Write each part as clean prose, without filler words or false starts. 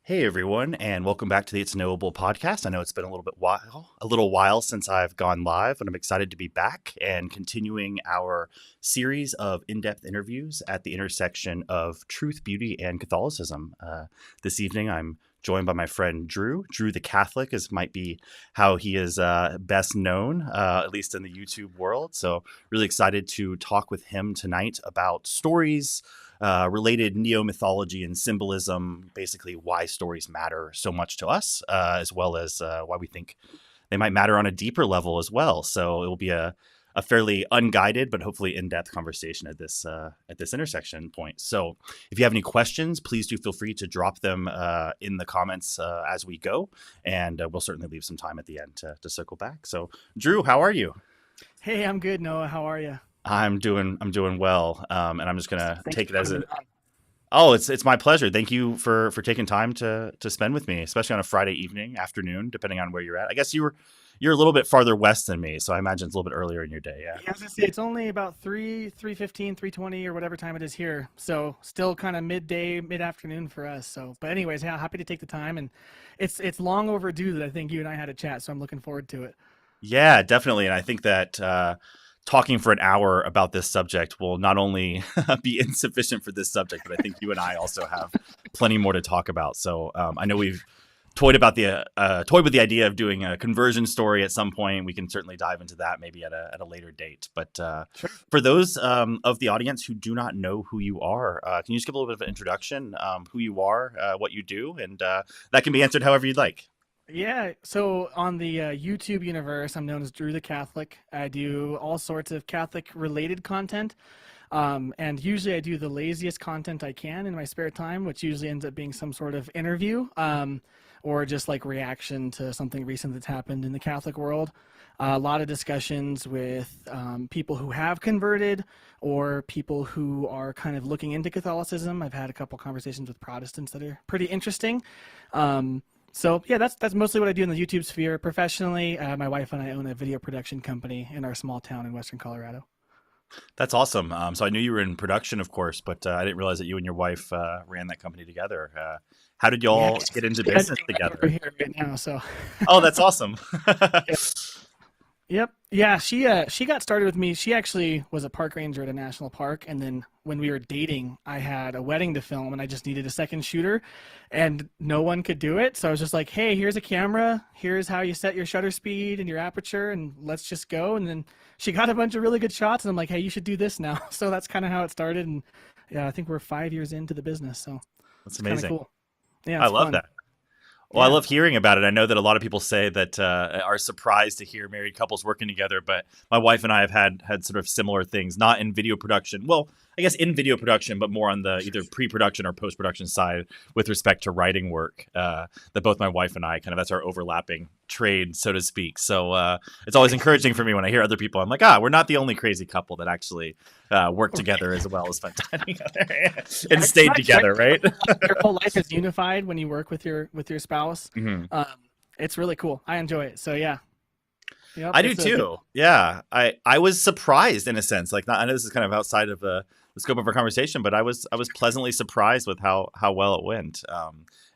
Hey everyone, and welcome back to the It's Knowable podcast. I know it's been a little while since I've gone live, but I'm excited to be back and continuing our series of in-depth interviews at the intersection of truth, beauty, and Catholicism. This evening, I'm joined by my friend Drew. Drew the Catholic is might be how he is best known, at least in the YouTube world. So, really excited to talk with him tonight about stories related neo-mythology and symbolism, basically why stories matter so much to us, as well as why we think they might matter on a deeper level as well. So it will be a fairly unguided but hopefully in-depth conversation at this intersection point. So if you have any questions, please do feel free to drop them in the comments as we go, and we'll certainly leave some time at the end to circle back. So Drew, how are you? Hey, I'm good, Noah. How are you? I'm doing well, and I'm just gonna Thanks take for it as having a me on. Oh, it's my pleasure. Thank you for taking time to spend with me, especially on a Friday evening, afternoon, depending on where you're at. I guess you're a little bit farther west than me, so I imagine it's a little bit earlier in your day. Yeah. Yeah, I was gonna say it's only about 3:15, 3:20, or whatever time it is here. So still kind of midday, mid-afternoon for us. So, but anyways, yeah, happy to take the time, and it's long overdue that I think you and I had a chat. So I'm looking forward to it. Yeah, definitely. And I think that talking for an hour about this subject will not only be insufficient for this subject, but I think you and I also have plenty more to talk about. So I know we've toyed with the idea of doing a conversion story at some point. We can certainly dive into that maybe at a later date. But Sure. for those of the audience who do not know who you are, can you just give a little bit of an introduction, who you are, what you do, and that can be answered however you'd like. Yeah, so on the YouTube universe, I'm known as Drew the Catholic. I do all sorts of Catholic related content. And usually I do the laziest content I can in my spare time, which usually ends up being some sort of interview, or just like reaction to something recent that's happened in the Catholic world. A lot of discussions with people who have converted or people who are kind of looking into Catholicism. I've had a couple conversations with Protestants that are pretty interesting. So yeah, that's mostly what I do in the YouTube sphere. Professionally, my wife and I own a video production company in our small town in Western Colorado. That's awesome. So I knew you were in production, of course, but I didn't realize that you and your wife ran that company together. How did Yeah, y'all get into she's business editing that over together? here right now. So Oh, that's awesome. yep. Yeah, she got started with me. She actually was a park ranger at a national park, and then when we were dating, I had a wedding to film and I just needed a second shooter and no one could do it. So I was just like, "Hey, here's a camera. Here's how you set your shutter speed and your aperture and let's just go." And then she got a bunch of really good shots and I'm like, "Hey, you should do this now." So that's kind of how it started, and yeah, I think we're 5 years into the business, so That's it's kind of amazing. cool. Yeah, I it's love fun. that. Well, I Yeah. love hearing about it. I know that a lot of people say that are surprised to hear married couples working together, but my wife and I have had sort of similar things, not in video production. Well, I guess in video production, but more on the either pre-production or post-production side with respect to writing work. That both my wife and I kind of that's our overlapping trade, so to speak. So it's always Nice. encouraging for me when I hear other people. I'm like, we're not the only crazy couple that actually work together as well as spend time together and Yeah, it's stayed nice, right? together, right? Your whole life is unified when you work with your spouse. Mhm. Um, it's really cool. I enjoy it. So yeah, yep. I do It's a good. too. Yeah, I was surprised in a sense. Like, not, I know this is kind of outside of the scope of our conversation, but I was pleasantly surprised with how well it went.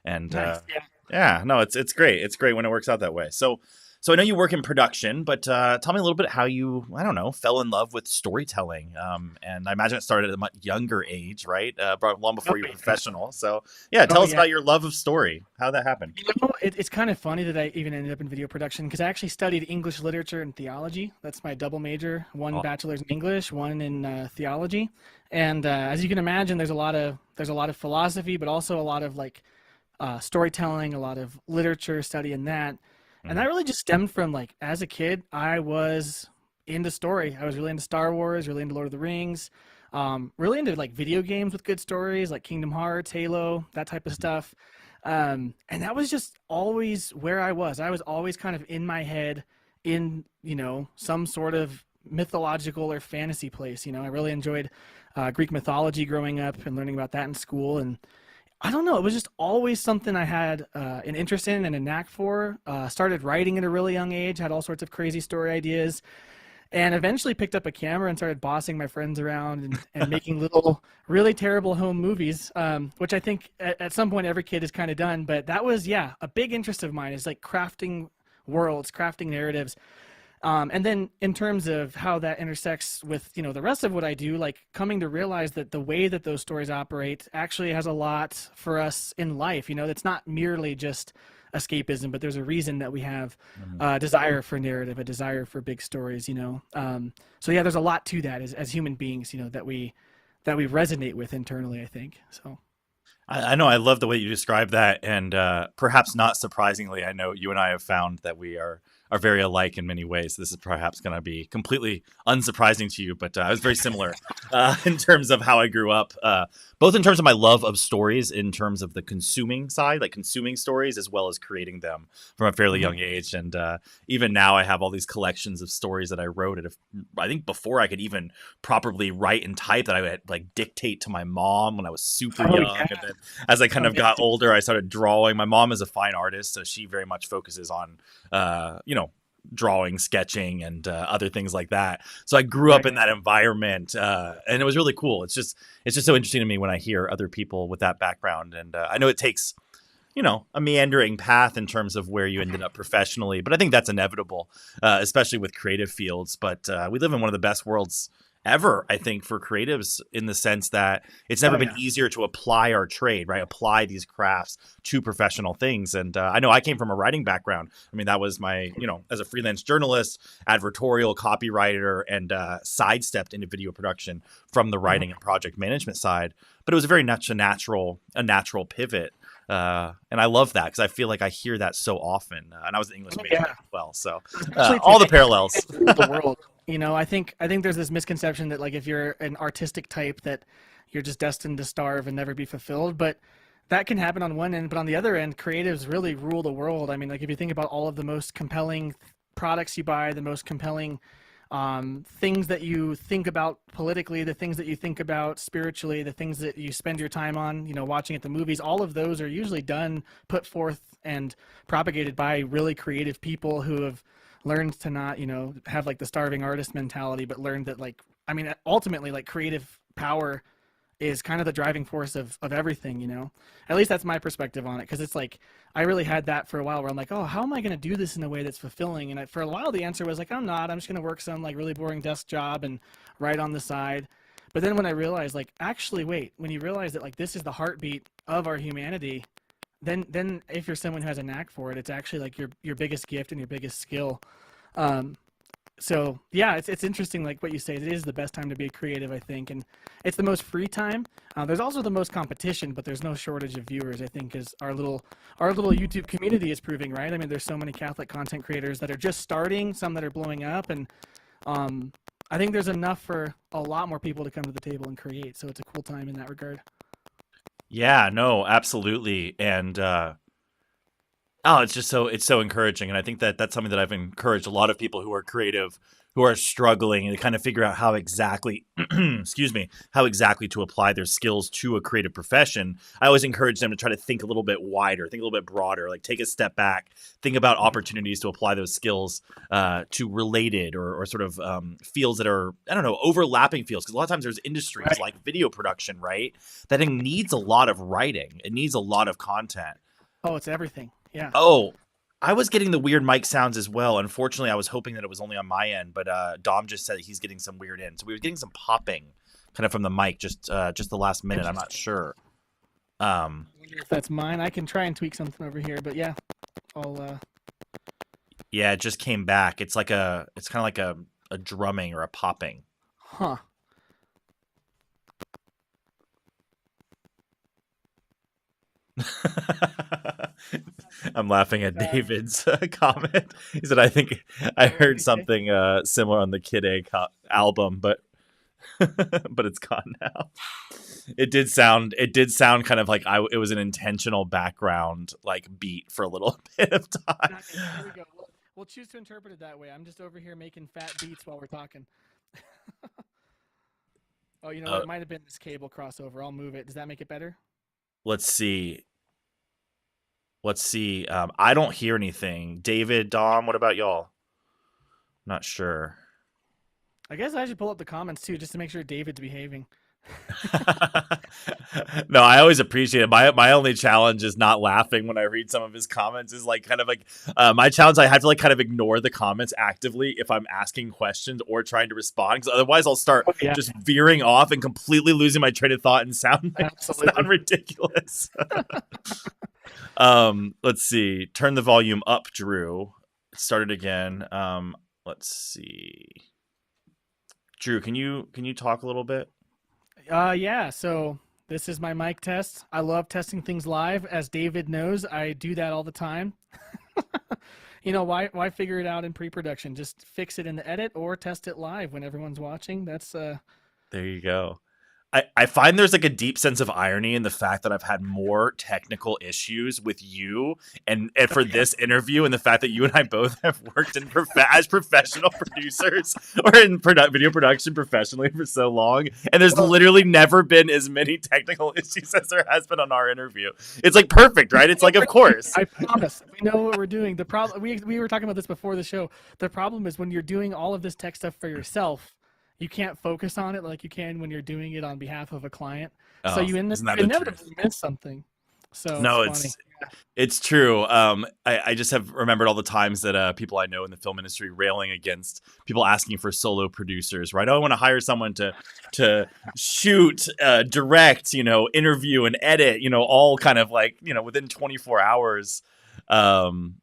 And Nice. Yeah. yeah, no, it's great. It's great when it works out that way. So I know you work in production, but tell me a little bit how you I don't know fell in love with storytelling. And I imagine it started at a much younger age, right? Long Oh before you were yeah. professional. So yeah, Oh tell us yeah. about your love of story. How did that happen? It's kind of funny that I even ended up in video production because I actually studied English literature and theology. That's my double major, one Oh, bachelor's in English, one in theology. And as you can imagine, there's a lot of philosophy, but also a lot of like storytelling, a lot of literature study in that. And mhm. that really just stemmed from like as a kid, I was into story. I was really into Star Wars, really into Lord of the Rings, really into like video games with good stories, like Kingdom Hearts, Halo, that type of stuff. And that was just always where I was. I was always kind of in my head, in some sort of mythological or fantasy place. I really enjoyed Greek mythology growing up and learning about that in school, and I don't know. It was just always something I had an interest in and a knack for. Started writing at a really young age. Had all sorts of crazy story ideas. and eventually picked up a camera and started bossing my friends around and making little really terrible home movies, which I think at some point every kid has kind of done. But that was, yeah, a big interest of mine, is like crafting worlds, crafting narratives. And then in terms of how that intersects with, the rest of what I do, like coming to realize that the way that those stories operate actually has a lot for us in life. It's not merely just escapism, but there's a reason that we have Mhm. a desire for narrative, a desire for big stories. So yeah, there's a lot to that as human beings, that we resonate with internally, I think. So I know I love the way you describe that, and perhaps not surprisingly, I know you and I have found that we are very alike in many ways. This is perhaps going to be completely unsurprising to you, but I was very similar in terms of how I grew up, both in terms of my love of stories, in terms of the consuming side, like consuming stories, as well as creating them from a fairly mhm. young age. And even now, I have all these collections of stories that I wrote. I think before I could even properly write and type, that I would like dictate to my mom when I was super Oh young, yeah, and then as I kind of got amazing. older, I started drawing. My mom is a fine artist, so she very much focuses on, drawing, sketching, and other things like that. So I grew up Right. in that environment, and it was really cool. It's just so interesting to me when I hear other people with that background, and I know it takes a meandering path in terms of where you ended up professionally, but I think that's inevitable, especially with creative fields. But we live in one of the best worlds ever, I think, for creatives, in the sense that it's never Oh been yeah. easier to apply our trade, right? Apply these crafts to professional things. And I know I came from a writing background. I mean, that was my, as a freelance journalist, advertorial copywriter, and sidestepped into video production from the Mhm. writing and project management side. But it was very much a natural pivot, and I love that because I feel like I hear that so often. And I was an English Oh major yeah. as well, so Especially all the today, as parallels. creatives rule the world. I think there's this misconception that, like, if you're an artistic type, that you're just destined to starve and never be fulfilled. But that can happen on one end, but on the other end, creatives really rule the world. I mean, like, if you think about all of the most compelling products you buy, the most compelling things that you think about politically, the things that you think about spiritually, the things that you spend your time on, watching at the movies, all of those are usually done, put forth, and propagated by really creative people who have learned to not, have like the starving artist mentality, but learned that, like, I mean, ultimately, like, creative power is kind of the driving force of everything. At least that's my perspective on it, because it's like I really had that for a while where I'm like, oh, how am I going to do this in a way that's fulfilling? And for a while the answer was like, I'm not. I'm just going to work some like really boring desk job and write on the side. But then when I realized, like, actually, wait, when you realize that, like, this is the heartbeat of our humanity, then if you're someone who has a knack for it, it's actually like your biggest gift and your biggest skill. um, so yeah, it's interesting, like what you say. It is the best time to be creative, I think, and it's the most free time. There's also the most competition, but there's no shortage of viewers, I think, as our little YouTube community is proving, right? I mean, there's so many Catholic content creators that are just starting, some that are blowing up, and um, I think there's enough for a lot more people to come to the table and create. So it's a cool time in that regard. Yeah, no, absolutely. And oh, it's so encouraging, and I think that that's something that I've encouraged a lot of people who are creative, who are struggling, and to kind of figure out how exactly, excuse me, how exactly to apply their skills to a creative profession. I always encourage them to try to think a little bit wider, think a little bit broader, like take a step back, think about Mhm. opportunities to apply those skills to related or sort of fields that are, I don't know, overlapping fields. Because a lot of times there's industries Right. like video production, right, that it needs a lot of writing, it needs a lot of content. Oh, it's everything. Yeah. Oh, I was getting the weird mic sounds as well. Unfortunately, I was hoping that it was only on my end, but Dom just said he's getting some weird in. So we were getting some popping kind of from the mic just the last minute. I'm not Interesting. sure. Um, I wonder if that's mine. I can try and tweak something over here, but yeah, I'll yeah, it just came back. It's kind of like a drumming or a popping. huh. I'm laughing at Uh, David's comment. He said, "I think I what did heard he say? something similar on the Kid A album, but but it's gone now." It did sound kind of like it was an intentional background like beat for a little bit of time. Nice. There we go. We'll choose to interpret it that way. I'm just over here making fat beats while we're talking. Oh, you know what? Uh, It might have been this cable crossover. I'll move it. Does that make it better? let's see. Let's see. I don't hear anything. David, Dom, what about y'all? Not sure. I guess I should pull up the comments too, just to make sure David's behaving. No, I always appreciate it. My only challenge is not laughing when I read some of his comments. Is like kind of like my challenge. I have to like kind of ignore the comments actively if I'm asking questions or trying to respond, because otherwise I'll start Oh, yeah, just veering off and completely losing my train of thought and sound like sound absolutely. ridiculous. Let's see. Turn the volume up, Drew. Start it again. Let's see. Drew, can you talk a little bit? Yeah, so this is my mic test. I love testing things live. As David knows, I do that all the time. Why figure it out in pre-production? Just fix it in the edit or test it live when everyone's watching. That's There you go. I find there's like a deep sense of irony in the fact that I've had more technical issues with you and for this interview, and the fact that you and I both have worked in as professional producers or in video production professionally for so long, and there's well, literally never been as many technical issues as there has been on our interview. It's like perfect, right? It's like, of course. I promise. We know what we're doing. The problem we were talking about this before the show. The problem is when you're doing all of this tech stuff for yourself, you can't focus on it like you can when you're doing it on behalf of a client. So Oh, you isn't that the truth? inevitably miss something. So it's No, funny. it's true. I just have remembered all the times that people I know in the film industry railing against people asking for solo producers, right? Oh, I want to hire someone to shoot, direct, interview and edit, all kind of like, within 24 hours. Um,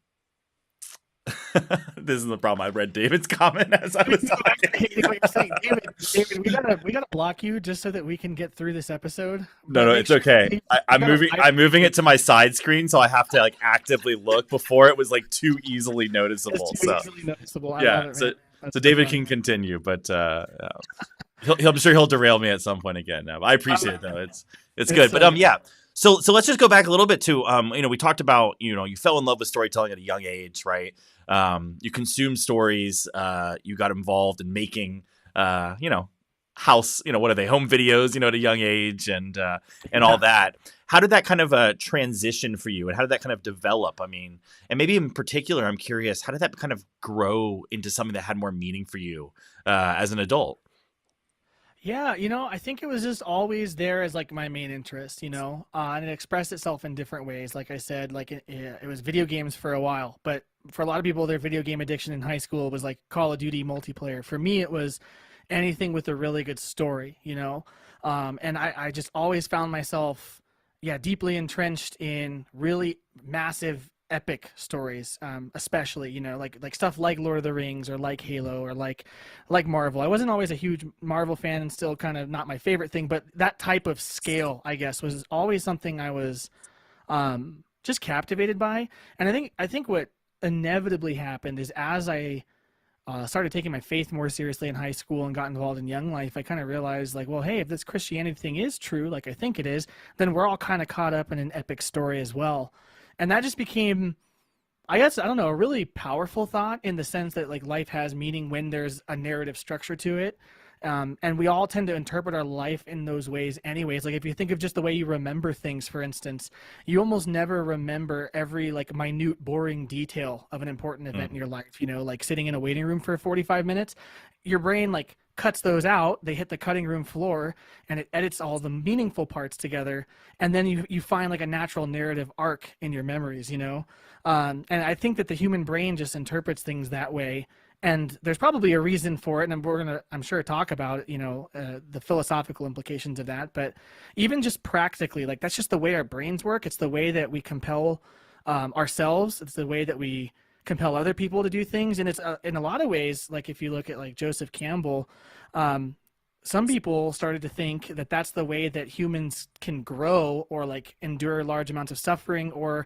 this is the problem. I read David's comment as I was talking. Hating what you're saying, David, we gotta block you just so that we can get through this episode. No, But no, make it's sure okay. you I'm gotta moving. I'm moving it to my side screen, so I have to like actively look. Before it was like too easily noticeable. it's too So easily noticeable. I love yeah, it, so man. That's so so David funny. can continue, but I'm sure he'll derail me at some point again. I appreciate it though. It's good, It's but yeah. So let's just go back a little bit to we talked about you fell in love with storytelling at a young age, right? You consumed stories. You got involved in making house, what are they, home videos, at a young age, and all Yeah. that. How did that kind of transition for you, and how did that kind of develop? I mean, and maybe in particular, I'm curious, how did that kind of grow into something that had more meaning for you as an adult? Yeah, I think it was just always there as like my main interest, and it expressed itself in different ways. Like I said, like it was video games for a while, but for a lot of people, their video game addiction in high school was like Call of Duty multiplayer. For me, it was anything with a really good story. And I just always found myself, yeah, deeply entrenched in really massive epic stories, especially like stuff like Lord of the Rings or like Halo or like Marvel. I wasn't always a huge Marvel fan and still kind of not my favorite thing, but that type of scale, I guess, was always something I was just captivated by. And I think what inevitably happened is as I started taking my faith more seriously in high school and got involved in young life, I kind of realized like, well, hey, if this Christianity thing is true, like I think it is, then we're all kind of caught up in an epic story as well. And that just became, I guess, I don't know, a really powerful thought in the sense that like life has meaning when there's a narrative structure to it. And we all tend to interpret our life in those ways anyways. Like if you think of just the way you remember things, for instance, you almost never remember every like minute boring detail of an important event in Mm. your life, like sitting in a waiting room for 45 minutes. Your brain like cuts those out, they hit the cutting room floor, and it edits all the meaningful parts together, and then you find like a natural narrative arc in your memories. And I think that the human brain just interprets things that way, and there's probably a reason for it, and we're gonna, I'm sure, talk about it, the philosophical implications of that. But even just practically, like that's just the way our brains work. It's the way that we compel ourselves. It's the way that we compel other people to do things, and it's in a lot of ways, like if you look at like Joseph Campbell, um, some people started to think that that's the way that humans can grow or like endure large amounts of suffering or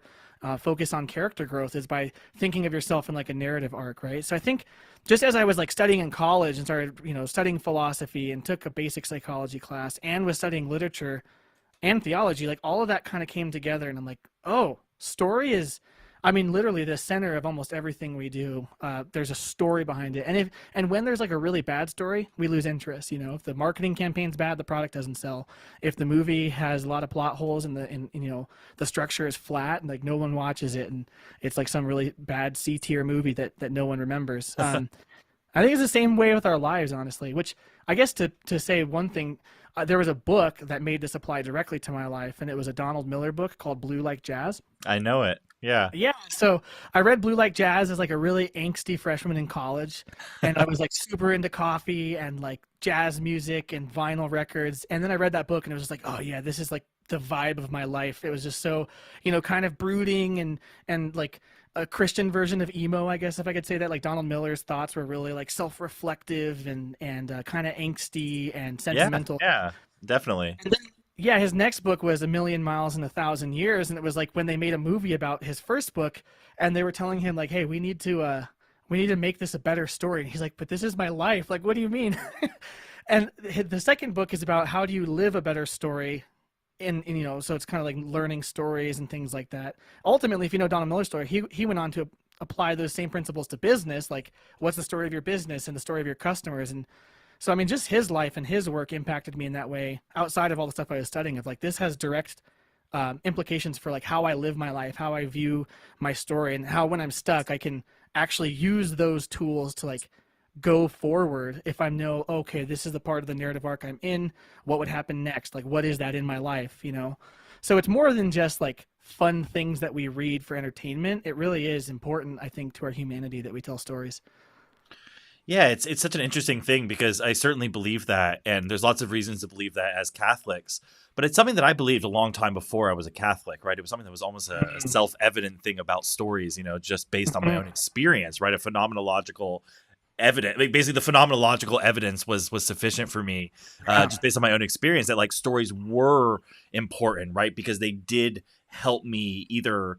focus on character growth is by thinking of yourself in like a narrative arc, right? So I think just as I was like studying in college and started, studying philosophy and took a basic psychology class and was studying literature and theology, like all of that kind of came together, and I'm like, oh, story is, I mean, literally the center of almost everything we do. There's a story behind it, and when there's like a really bad story, we lose interest. If the marketing campaign's bad, the product doesn't sell. If the movie has a lot of plot holes and the structure is flat and like no one watches it, and it's like some really bad C tier movie that no one remembers. I think it's the same way with our lives, honestly. Which I guess to say one thing, there was a book that made this apply directly to my life, and it was a Donald Miller book called Blue Like Jazz. I know it. Yeah. Yeah, so I read Blue Like Jazz as like a really angsty freshman in college, and I was like super into coffee and like jazz music and vinyl records. And then I read that book and it was just like, oh yeah, this is like the vibe of my life. It was just so, kind of brooding and like a Christian version of emo, I guess if I could say that. Like Donald Miller's thoughts were really like self-reflective and kind of angsty and Yeah. sentimental. Yeah. Definitely. And then, yeah, his next book was A Million Miles in a Thousand Years, and it was like when they made a movie about his first book, and they were telling him like, "Hey, we need to make this a better story." And he's like, "But this is my life. Like, what do you mean?" And the second book is about how do you live a better story, so it's kind of like learning stories and things like that. Ultimately, if you know Donald Miller's story, he went on to apply those same principles to business, like what's the story of your business and the story of your customers. And so, I mean, just his life and his work impacted me in that way, outside of all the stuff I was studying. Of like, this has direct implications for like how I live my life, how I view my story, and how when I'm stuck, I can actually use those tools to like go forward. If I know, okay, this is the part of the narrative arc I'm in, what would happen next? Like, what is that in my life? So it's more than just like fun things that we read for entertainment. It really is important, I think, to our humanity that we tell stories. Yeah, it's such an interesting thing because I certainly believe that, and there's lots of reasons to believe that as Catholics. But it's something that I believed a long time before I was a Catholic, right? It was something that was almost a self-evident thing about stories, just based on my own experience, right? A phenomenological evidence, like basically the phenomenological evidence was sufficient for me, just based on my own experience, that like stories were important, right? Because they did help me either,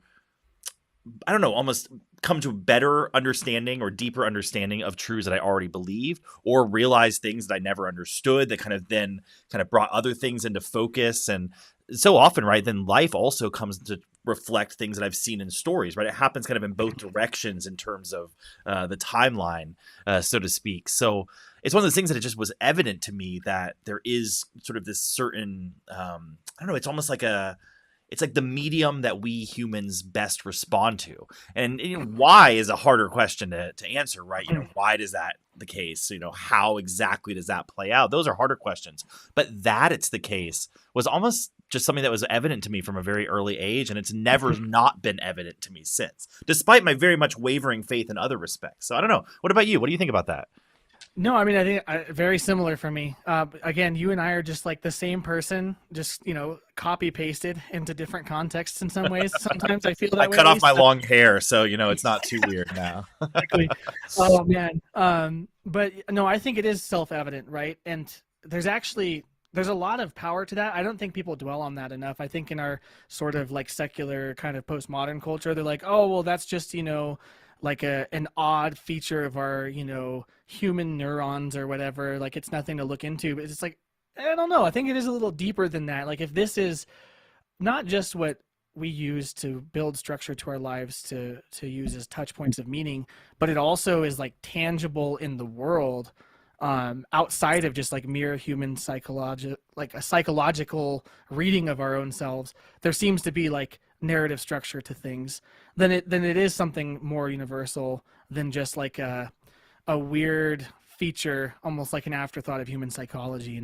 I don't know, almost come to a better understanding or deeper understanding of truths that I already believed, or realize things that I never understood that then brought other things into focus. And so often, right, then life also comes to reflect things that I've seen in stories, right? It happens kind of in both directions in terms of the timeline, so to speak. So it's one of those things that it just was evident to me that there is sort of this certain, I don't know, it's almost like it's like the medium that we humans best respond to. And why is a harder question to answer, right? Why is that the case? How exactly does that play out? Those are harder questions. But that it's the case was almost just something that was evident to me from a very early age. And it's never not been evident to me since, despite my very much wavering faith in other respects. So I don't know. What about you? What do you think about that? No, I mean, I think very similar for me. Again, you and I are just like the same person, just copy pasted into different contexts in some ways. Sometimes I feel that I way. cut At off least. my long hair, so it's not too weird now. Exactly. Oh man. But no, I think it is self-evident, right? And there's a lot of power to that. I don't think people dwell on that enough. I think in our sort of like secular kind of postmodern culture, they're like, oh well, that's just like an odd feature of our human neurons or whatever. Like it's nothing to look into. But it's like, I don't know, I think it is a little deeper than that. Like if this is not just what we use to build structure to our lives to use as touch points of meaning, but it also is like tangible in the world, outside of just like mere human like a psychological reading of our own selves. There seems to be like narrative structure to things. Then it is something more universal than just like a weird feature, almost like an afterthought of human psychology.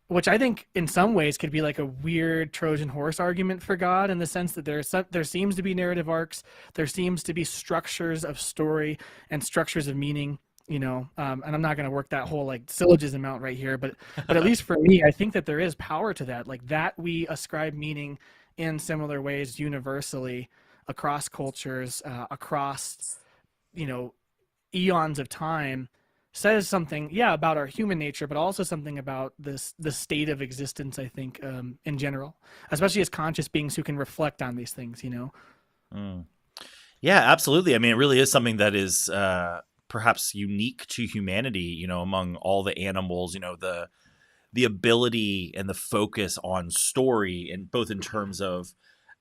Which I think in some ways could be like a weird Trojan horse argument for God, in the sense that there seems to be narrative arcs, there seems to be structures of story and structures of meaning. And I'm not going to work that whole like syllogism out right here, but at least for me, I think that there is power to that, like that we ascribe meaning in similar ways universally across cultures, across eons of time, says something, yeah, about our human nature, but also something about the state of existence, I think, in general, especially as conscious beings who can reflect on these things. Mm. Yeah, absolutely. I mean, it really is something that is perhaps unique to humanity, among all the animals, the ability and the focus on story, and both in terms of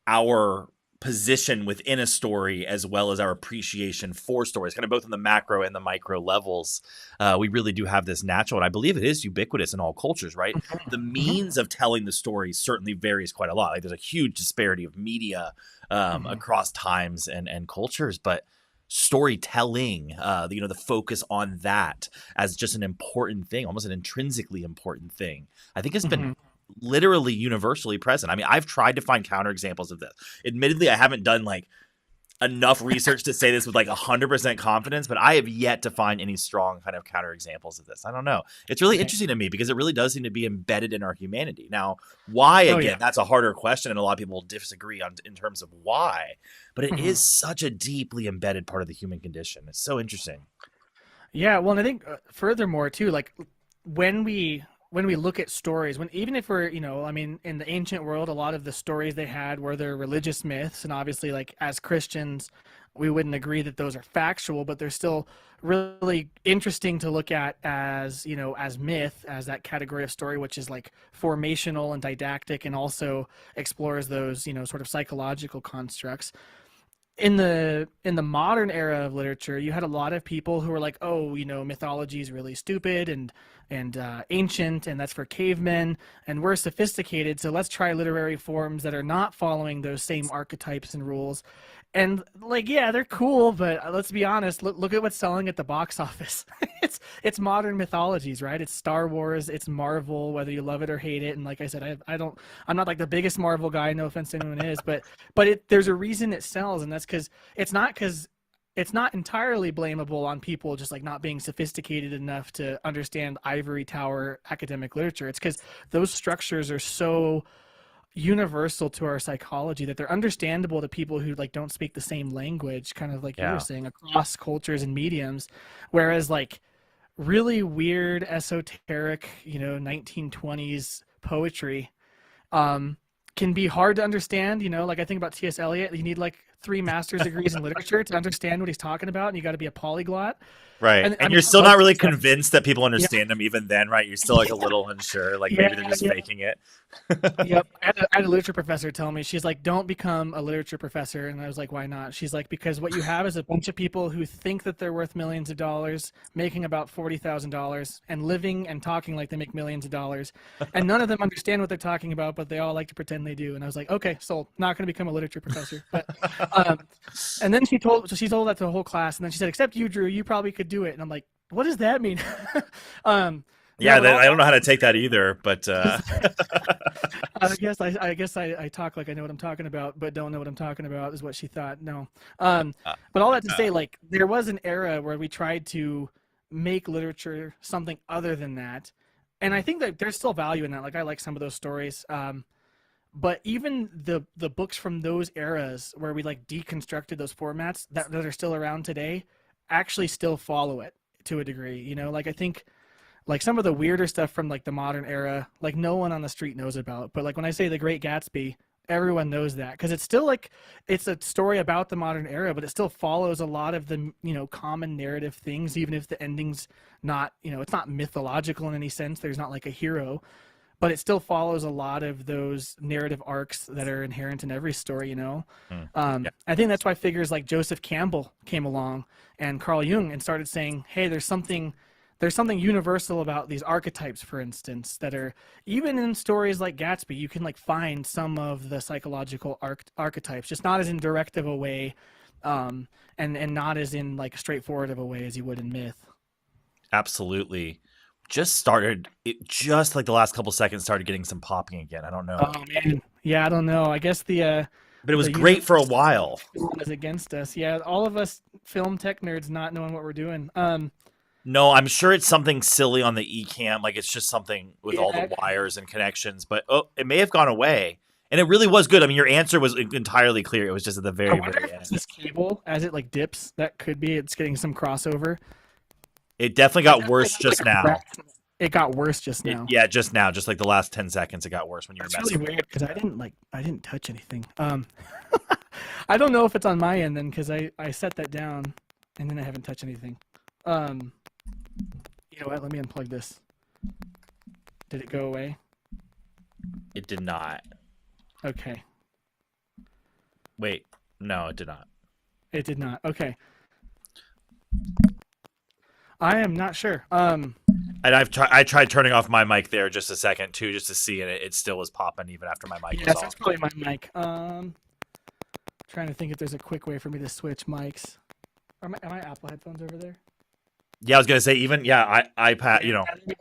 our position within a story as well as our appreciation for stories, kind of both in the macro and the micro levels. We really do have this natural, and I believe it is ubiquitous in all cultures, right? The means of telling the story certainly varies quite a lot. Like there's a huge disparity of media across times and cultures, but storytelling, the focus on that as just an important thing, almost an intrinsically important thing, I think has been Hmm. literally universally present. I mean, I've tried to find counterexamples of this. Admittedly, I haven't done like enough research to say this with like 100% confidence, but I have yet to find any strong kind of counterexamples of this. I don't know. It's really Right. interesting to me because it really does seem to be embedded in our humanity. Now, why, Oh yeah. again, that's a harder question, and a lot of people disagree on in terms of why, but it Hmm. is such a deeply embedded part of the human condition. It's so interesting. Yeah, well, and I think furthermore too, like when we when we look at stories, when even if we're, I mean, in the ancient world, a lot of the stories they had were their religious myths, and obviously, like as Christians, we wouldn't agree that those are factual, but they're still really interesting to look at as, as myth, as that category of story, which is like formational and didactic, and also explores those, sort of psychological constructs. In the modern era of literature, you had a lot of people who were like, oh, mythology is really stupid and ancient, and that's for cavemen, and we're sophisticated, so let's try literary forms that are not following those same archetypes and rules. And like, yeah, they're cool, but let's be honest. Look at what's selling at the box office. It's modern mythologies, right? It's Star Wars, it's Marvel, whether you love it or hate it. And like I said, I'm not like the biggest Marvel guy. No offense to anyone is, but there's a reason it sells, and that's because it's not entirely blamable on people just like not being sophisticated enough to understand ivory tower academic literature. It's because those structures are so universal to our psychology that they're understandable to people who like don't speak the same language, kind of like you were Yeah. saying, across cultures and mediums. Whereas like really weird esoteric 1920s poetry um can be hard to understand. Like I think about T.S. Eliot, you need like 3 master's degrees in literature to understand what he's talking about, and you got to be a polyglot. Right. And I And mean, you're I still love not really T.S. Eliot. convinced that people Yeah. understand them even then, right? You're still like a little unsure, like Yeah, maybe they're just yeah. faking it. Yep. I had a literature professor tell me, she's like, don't become a literature professor. And I was like, why not? She's like, because what you have is a bunch of people who think that they're worth millions of dollars, making about $40,000 and living and talking like they make millions of dollars. And none of them understand what they're talking about, but they all like to pretend they do. And I was like, okay, so not going to become a literature professor. Um, and then she told that to the whole class. And then she said, except you, Drew, you probably could do it. And I'm like, what does that mean? um, no, Yeah, but I don't know how to take that either, but I talk like I know what I'm talking about, but don't know what I'm talking about is what she thought. No, but all that to say, like there was an era where we tried to make literature something other than that, and I think that there's still value in that. Like I like some of those stories, but even the books from those eras where we like deconstructed those formats that are still around today, actually still follow it to a degree. Like I think like some of the weirder stuff from like the modern era, like no one on the street knows about. But like when I say The Great Gatsby, everyone knows that because it's still like it's a story about the modern era, but it still follows a lot of the common narrative things, even if the ending's not it's not mythological in any sense. There's not like a hero, but it still follows a lot of those narrative arcs that are inherent in every story. Hmm. I think that's why figures like Joseph Campbell came along and Carl Jung and started saying, hey, there's something universal about these archetypes, for instance, that are even in stories like Gatsby. You can like find some of the psychological archetypes, just not as in direct of a way, and not as in like straightforward of a way as you would in myth. Absolutely. Just started it just like the last couple seconds started getting some popping again. I don't know. Oh man, yeah, I don't know. I guess But it was the great for a universe while. is against us. Yeah, all of us film tech nerds not knowing what we're doing. No, I'm sure it's something silly on the eCam, like it's just something with all the Yeah, wires and connections, but it may have gone away. And it really was good. I mean, your answer was entirely clear. It was just at the I very, wonder very if it's end. this cable as it like dips. That could be it's getting some crossover. It definitely It got definitely worse has, like just a now. crack. It got worse just now. Yeah, just now, just like the last 10 seconds, it got worse when you were That's really messing with weird because I didn't touch anything. I don't know if it's on my end then because I set that down and then I haven't touched anything. Um, you know what? Let me unplug this. Did it go away? it. It did not. Okay, Wait, no, it did not. it did not. Okay, I am not sure. And I tried turning off my mic there just a second too, just to see, and it still was popping even after my mic was Yes, that's off. probably my mic. Trying to think if there's a quick way for me to switch mics. Am I Apple headphones over there? Yeah, I was gonna say even iPad. Okay.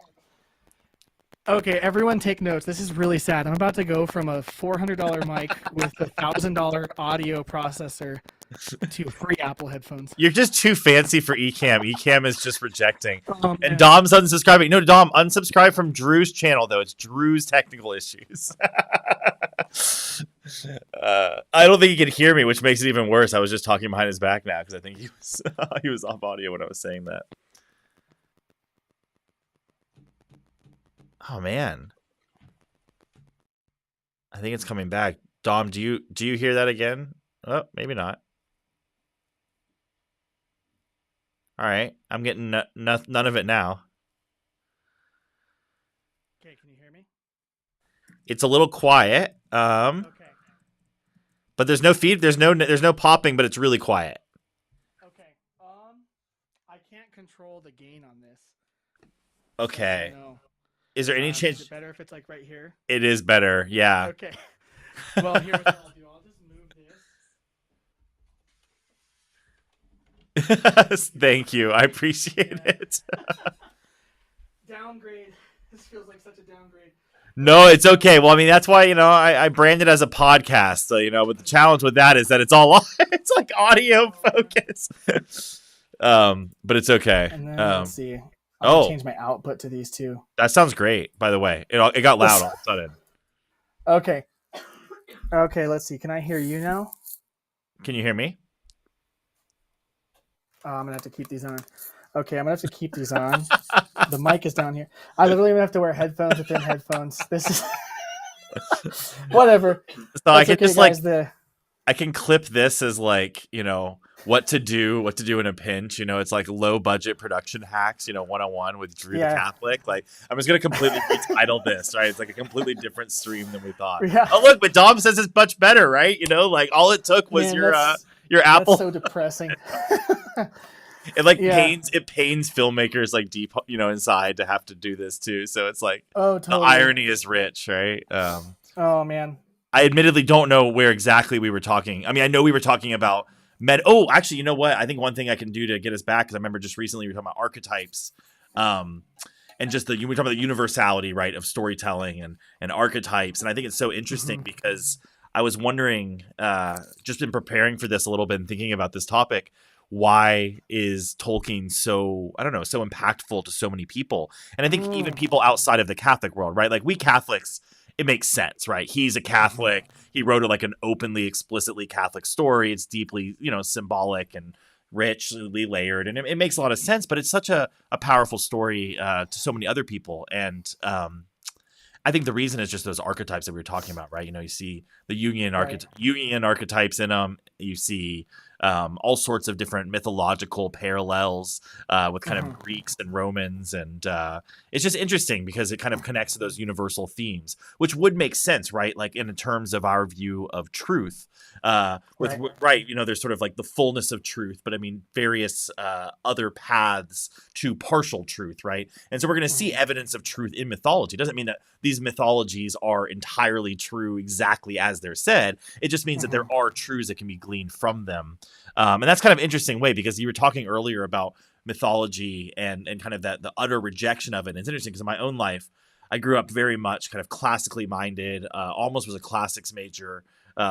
Okay, everyone take notes. This is really sad. I'm about to go from a $400 mic with a $1,000 audio processor to free Apple headphones. You're just too fancy for Ecamm. Ecamm is just rejecting. Oh And man. Dom's unsubscribing. No, Dom, unsubscribe from Drew's channel though. It's Drew's technical issues. I don't think he could hear me, which makes it even worse. I was just talking behind his back now because I think he was he was off audio when I was saying that. Oh man, I think it's coming back. Dom, do you hear that again? Oh, maybe not. All right, I'm getting none of it now. Okay, can you hear me? It's a little quiet. Okay. But there's no feed. There's no popping, but it's really quiet. Okay. I can't control the gain on this. Okay. No. Is there any Is chance? it better if it's like right here? It is better. Yeah. Okay. Well, here's what I'll do. I'll just move this. Thank you. I appreciate it. Downgrade. This feels like such a downgrade. No, it's okay. Well, I mean, that's why, I brand it as a podcast. So, but the challenge with that is that it's all it's like audio focus. But it's okay. And then let's see. I'll change my output to these two. That sounds great, by the way. It got loud all of a sudden. Okay. Okay, let's see. Can I hear you now? Can you hear me? Oh, I'm going to have to keep these on. Okay, I'm going to have to keep these on. The mic is down here. I literally have to wear headphones within headphones. This is... Whatever. So I can just I can clip this as what to do in a pinch. It's like low budget production hacks, 101 with Drew the Catholic. Like, I'm just going to completely retitle this, right? It's like a completely different stream than we thought. Yeah. Oh, look, but Dom says it's much better, right? All it took was your Apple. That's so depressing. It pains filmmakers deep, inside to have to do this too. So it's like, totally. The irony is rich, right? Oh man. I admittedly don't know where exactly we were talking. I mean, I know we were talking about actually, you know what? I think one thing I can do to get us back, because I remember just recently we were talking about archetypes, and just we were talking about the universality, right, of storytelling and archetypes. And I think it's so interesting because I was wondering, just in preparing for this a little bit and thinking about this topic, why is Tolkien so impactful to so many people? And I think even people outside of the Catholic world, right? Like we Catholics, it makes sense, right? He's a Catholic. He wrote it like an openly, explicitly Catholic story. It's deeply, symbolic and richly layered, and it makes a lot of sense. But it's such a powerful story to so many other people, and I think the reason is just those archetypes that we were talking about, right? You see the Jungian archetypes in them. You see all sorts of different mythological parallels with kind of Greeks and Romans. And it's just interesting because it kind of connects to those universal themes, which would make sense, right? Like in terms of our view of truth. There's sort of like the fullness of truth, but I mean, various other paths to partial truth, right? And so we're going to see evidence of truth in mythology. It doesn't mean that these mythologies are entirely true exactly as they're said. It just means that there are truths that can be gleaned from them. And that's kind of an interesting way, because you were talking earlier about mythology and kind of the utter rejection of it. And it's interesting because in my own life, I grew up very much kind of classically minded, almost was a classics major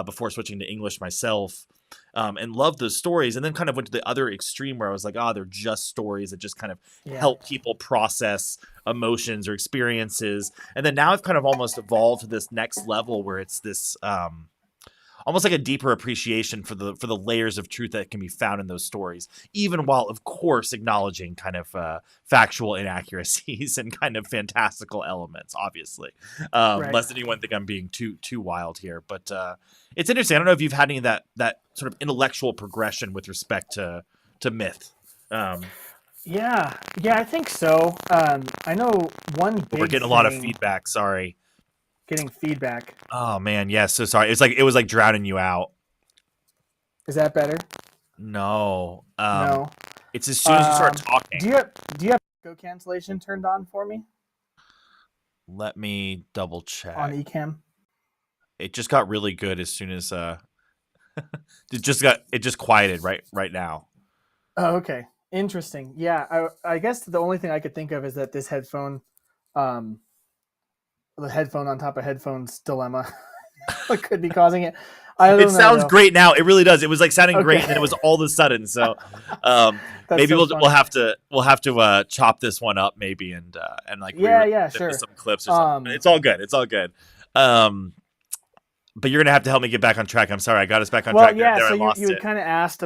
before switching to English myself, and loved those stories. And then kind of went to the other extreme where I was like, they're just stories that just kind of help people process emotions or experiences. And then now I've kind of almost evolved to this next level where it's this almost like a deeper appreciation for the layers of truth that can be found in those stories, even while, of course, acknowledging kind of factual inaccuracies and kind of fantastical elements, obviously. Lest anyone think I'm being too wild here. But it's interesting. I don't know if you've had any of that sort of intellectual progression with respect to myth. Yeah, I think so. I know one big We're getting a lot of feedback. Sorry. Getting feedback. Oh man, yes. So sorry. It was like drowning you out. Is that better? No. No. It's as soon as you start talking. Do you have echo cancellation turned on for me? Let me double check. On Ecamm. It just got really good as soon as it just quieted right now. Oh, okay. Interesting. Yeah, I guess the only thing I could think of is that this headphone, um, the headphone on top of headphones dilemma, what could be causing it. I It don't know sounds though. great now. It really does. It was like sounding great, Okay, and then it was all of a sudden. So that's maybe so we'll funny. have to chop this one up maybe and like Yeah, re-release yeah, it with sure. some clips or something. But Um, it's all good. It's all good. Um, but you're gonna have to help me get back on track. I'm sorry, I got us back on well, track there. yeah. There, I So you lost had it. kind of asked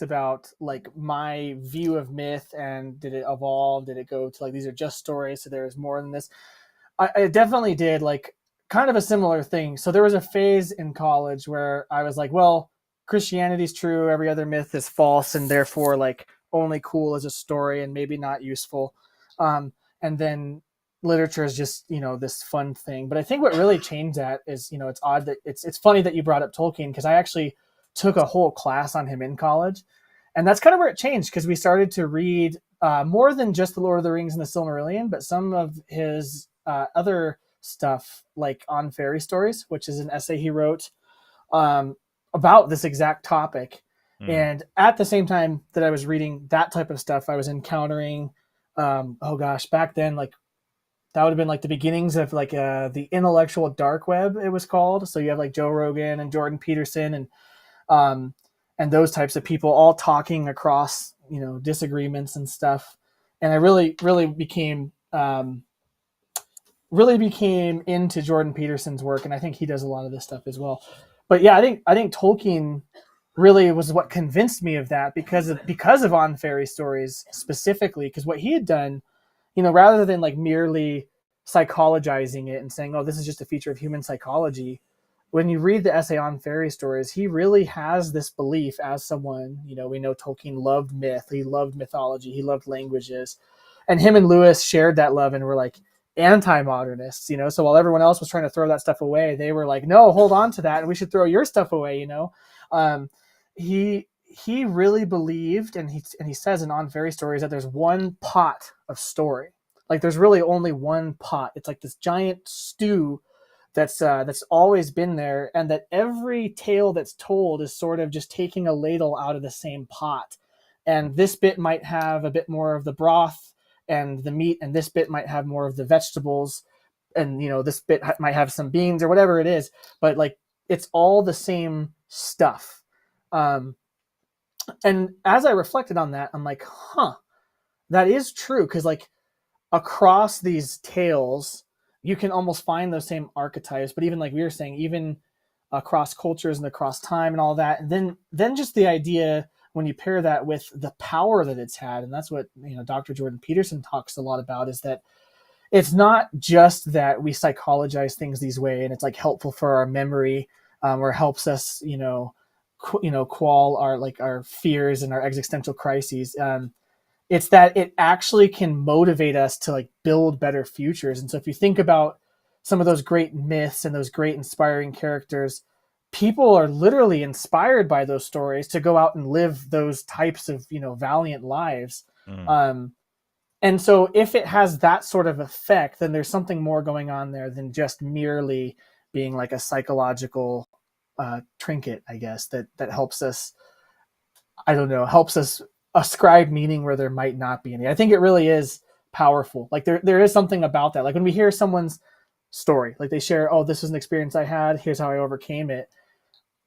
about like my view of myth and did it evolve? Did it go to like these are just stories? So there's more than this. I definitely did like kind of a similar thing. So there was a phase in college where I was like, well, Christianity's true, every other myth is false, and therefore like only cool as a story and maybe not useful. And then literature is just this fun thing. But I think what really changed that is it's odd that it's funny that you brought up Tolkien because I actually took a whole class on him in college, and that's kind of where it changed because we started to read more than just the Lord of the Rings and the Silmarillion, but some of his other stuff, like on fairy stories, which is an essay he wrote um, about this exact topic. Mm. And at the same time that I was reading that type of stuff, I was encountering, oh gosh, back then, like that would have been like the beginnings of like the intellectual dark web, it was called. So you have like Joe Rogan and Jordan Peterson um, and those types of people all talking across disagreements and stuff. And I really became into Jordan Peterson's work, and I think he does a lot of this stuff as well. But yeah, I think Tolkien really was what convinced me of that because of On Fairy Stories specifically, because what he had done, rather than like merely psychologizing it and saying, "Oh, this is just a feature of human psychology." When you read the essay on fairy stories, he really has this belief as someone, we know Tolkien loved myth, he loved mythology, he loved languages. And him and Lewis shared that love and were like anti-modernists, So while everyone else was trying to throw that stuff away, they were like, no, hold on to that, and we should throw your stuff away. Um, he really believed, and he says in On Fairy Stories that there's one pot of story. Like there's really only one pot. It's like this giant stew that's always been there, and that every tale that's told is sort of just taking a ladle out of the same pot. And this bit might have a bit more of the broth and the meat, and this bit might have more of the vegetables, and this bit might have some beans or whatever it is. But like it's all the same stuff. Um, and as I reflected on that, I'm like, huh, that is true because like across these tales, you can almost find those same archetypes. But even like we were saying, even across cultures and across time and all that, and then just the idea when you pair that with the power that it's had, and that's what Dr. Jordan Peterson talks a lot about, is that it's not just that we psychologize things these way and it's like helpful for our memory, or helps us quell our fears and our existential crises. It's that it actually can motivate us to like build better futures. And so if you think about some of those great myths and those great inspiring characters, people are literally inspired by those stories to go out and live those types of valiant lives. Mm. Um, and so if it has that sort of effect, then there's something more going on there than just merely being like a psychological trinket, I guess, that helps us, I don't know, helps us ascribe meaning where there might not be any. I think it really is powerful. Like there is something about that. Like when we hear someone's story, like they share, oh, this is an experience I had, here's how I overcame it.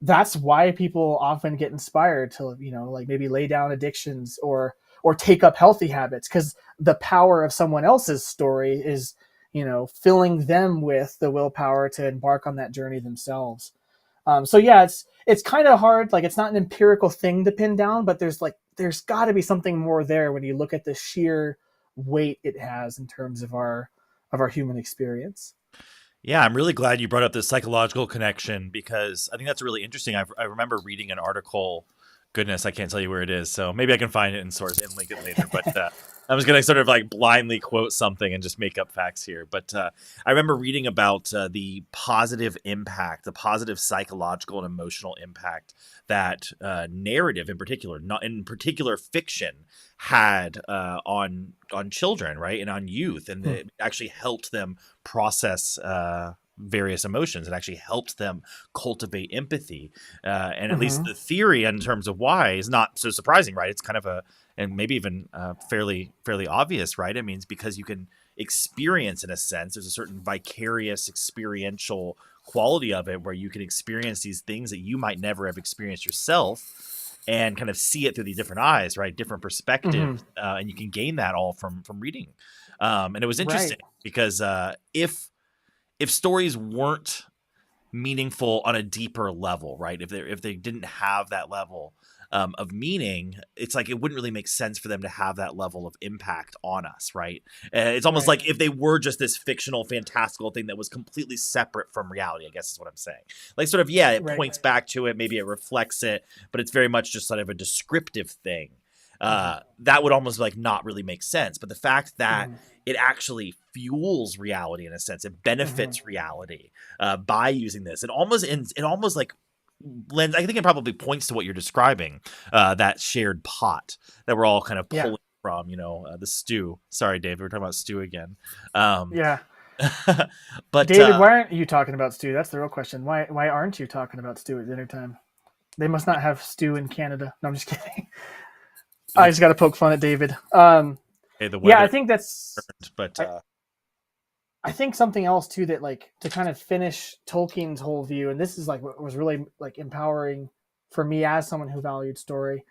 That's why people often get inspired to, like maybe lay down addictions or take up healthy habits, because the power of someone else's story is, filling them with the willpower to embark on that journey themselves. So yeah, it's kind of hard. Like it's not an empirical thing to pin down, but there's got to be something more there when you look at the sheer weight it has in terms of our human experience. Yeah, I'm really glad you brought up this psychological connection because I think that's really interesting. I remember reading an article. Goodness, I can't tell you where it is, so maybe I can find it and source and link it later. But I was going to sort of like blindly quote something and just make up facts here. But I remember reading about the positive impact, the positive psychological and emotional impact that narrative, in particular, not in particular fiction, had on children, right, and on youth, and Hmm. it actually helped them process various emotions. It actually helps them cultivate empathy. And at least Mm-hmm. the theory in terms of why is not so surprising, right? It's kind of and maybe even fairly obvious, right? It means because you can experience, in a sense, there's a certain vicarious experiential quality of it where you can experience these things that you might never have experienced yourself and kind of see it through these different eyes, right? Different Mm-hmm. perspectives. And you can gain that all from reading. And it was interesting Right. because if stories weren't meaningful on a deeper level, right? If they didn't have that level of meaning, it's like it wouldn't really make sense for them to have that level of impact on us, right? It's almost Right. like if they were just this fictional, fantastical thing that was completely separate from reality, I guess is what I'm saying. Like, sort of, yeah, it Right. points back to it, maybe it reflects it, but it's very much just sort of a descriptive thing. Mm-hmm. That would almost like not really make sense. But the fact that Mm-hmm. it actually fuels reality in a sense, it Mm-hmm. benefits reality by using this. It almost like lends. I think it probably points to what you're describing, that shared pot that we're all kind of Yeah. pulling from. The stew. Sorry, David, we're talking about stew again. Um, Yeah. but David, why aren't you talking about stew? That's the real question. Why aren't you talking about stew at dinner time? They must not have stew in Canada. No, I'm just kidding. I it's just got to poke fun at David. okay, the Yeah, weather I think that's. turned, but I, I think something else too that like to kind of finish Tolkien's whole view, and this is like what was really like empowering for me as someone who valued story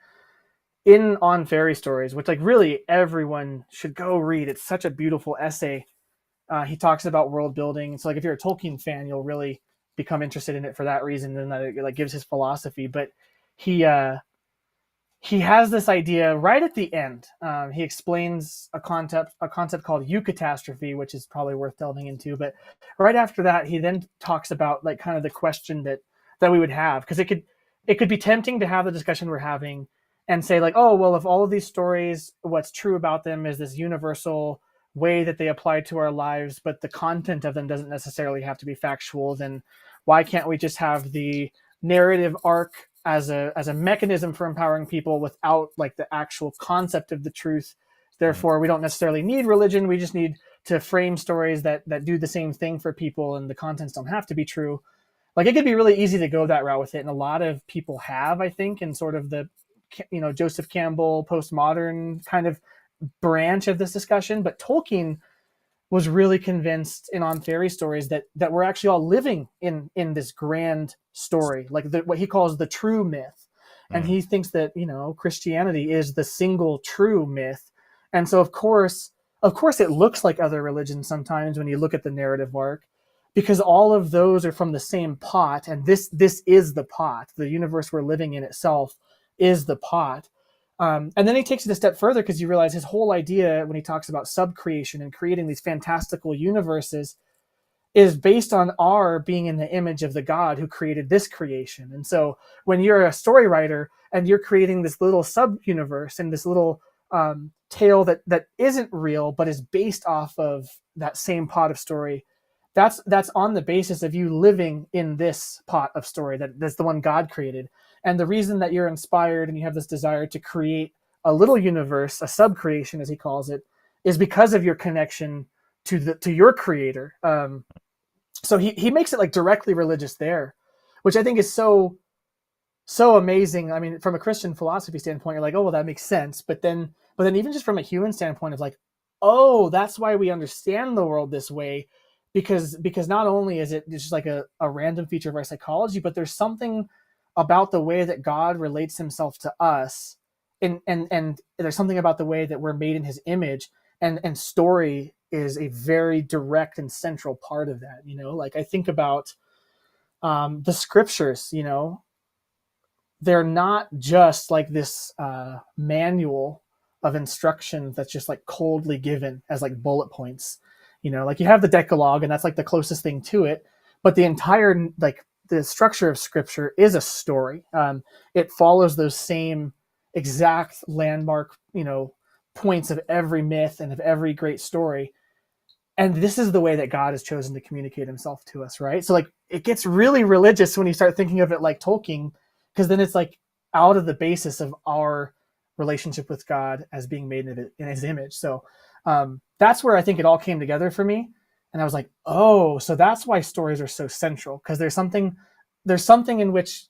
in on fairy stories, which like really everyone should go read. It's such a beautiful essay. He talks about world building, so like if you're a Tolkien fan, you'll really become interested in it for that reason, and that it like gives his philosophy. But he he has this idea right at the end. He explains a concept called eucatastrophe, which is probably worth delving into. But right after that, he then talks about like kind of the question that we would have, because it could be tempting to have the discussion we're having and say like, oh well, if all of these stories, what's true about them is this universal way that they apply to our lives, but the content of them doesn't necessarily have to be factual, then why can't we just have the narrative arc as a mechanism for empowering people without like the actual concept of the truth? Therefore, we don't necessarily need religion. We just need to frame stories that do the same thing for people, and the contents don't have to be true. Like it could be really easy to go that route with it, and a lot of people have, I think, in sort of the Joseph Campbell postmodern kind of branch of this discussion. But Tolkien was really convinced in On Fairy Stories that we're actually all living in this grand story, like what he calls the true myth. And mm, he thinks that, Christianity is the single true myth. And so of course it looks like other religions sometimes when you look at the narrative arc, because all of those are from the same pot, and this is the pot. The universe we're living in itself is the pot. And then he takes it a step further, because you realize his whole idea when he talks about subcreation and creating these fantastical universes is based on our being in the image of the God who created this creation. And so when you're a story writer and you're creating this little sub universe and this little tale that isn't real but is based off of that same pot of story, that's on the basis of you living in this pot of story that's the one God created. And the reason that you're inspired and you have this desire to create a little universe, a sub creation as he calls it, is because of your connection to your creator. So he makes it like directly religious there, which I think is so amazing. I mean, from a Christian philosophy standpoint, you're like, oh well, that makes sense. But then even just from a human standpoint of like, oh, that's why we understand the world this way, because not only is it just like a random feature of our psychology, but there's something about the way that God relates himself to us, and there's something about the way that we're made in his image, and story is a very direct and central part of that. Like I think about the scriptures. They're not just like this manual of instruction that's just like coldly given as like bullet points. Like you have the Decalogue, and that's like the closest thing to it. But the entire like the structure of Scripture is a story. It follows those same exact landmark, points of every myth and of every great story. And this is the way that God has chosen to communicate himself to us, right? So like it gets really religious when you start thinking of it like Tolkien, because then it's like out of the basis of our relationship with God as being made in his image. So that's where I think it all came together for me. And I was like, oh, so that's why stories are so central, because there's something in which,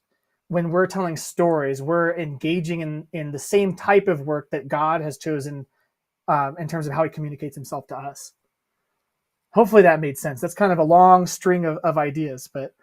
when we're telling stories, we're engaging in the same type of work that God has chosen, in terms of how he communicates himself to us. Hopefully that made sense. That's kind of a long string of ideas, but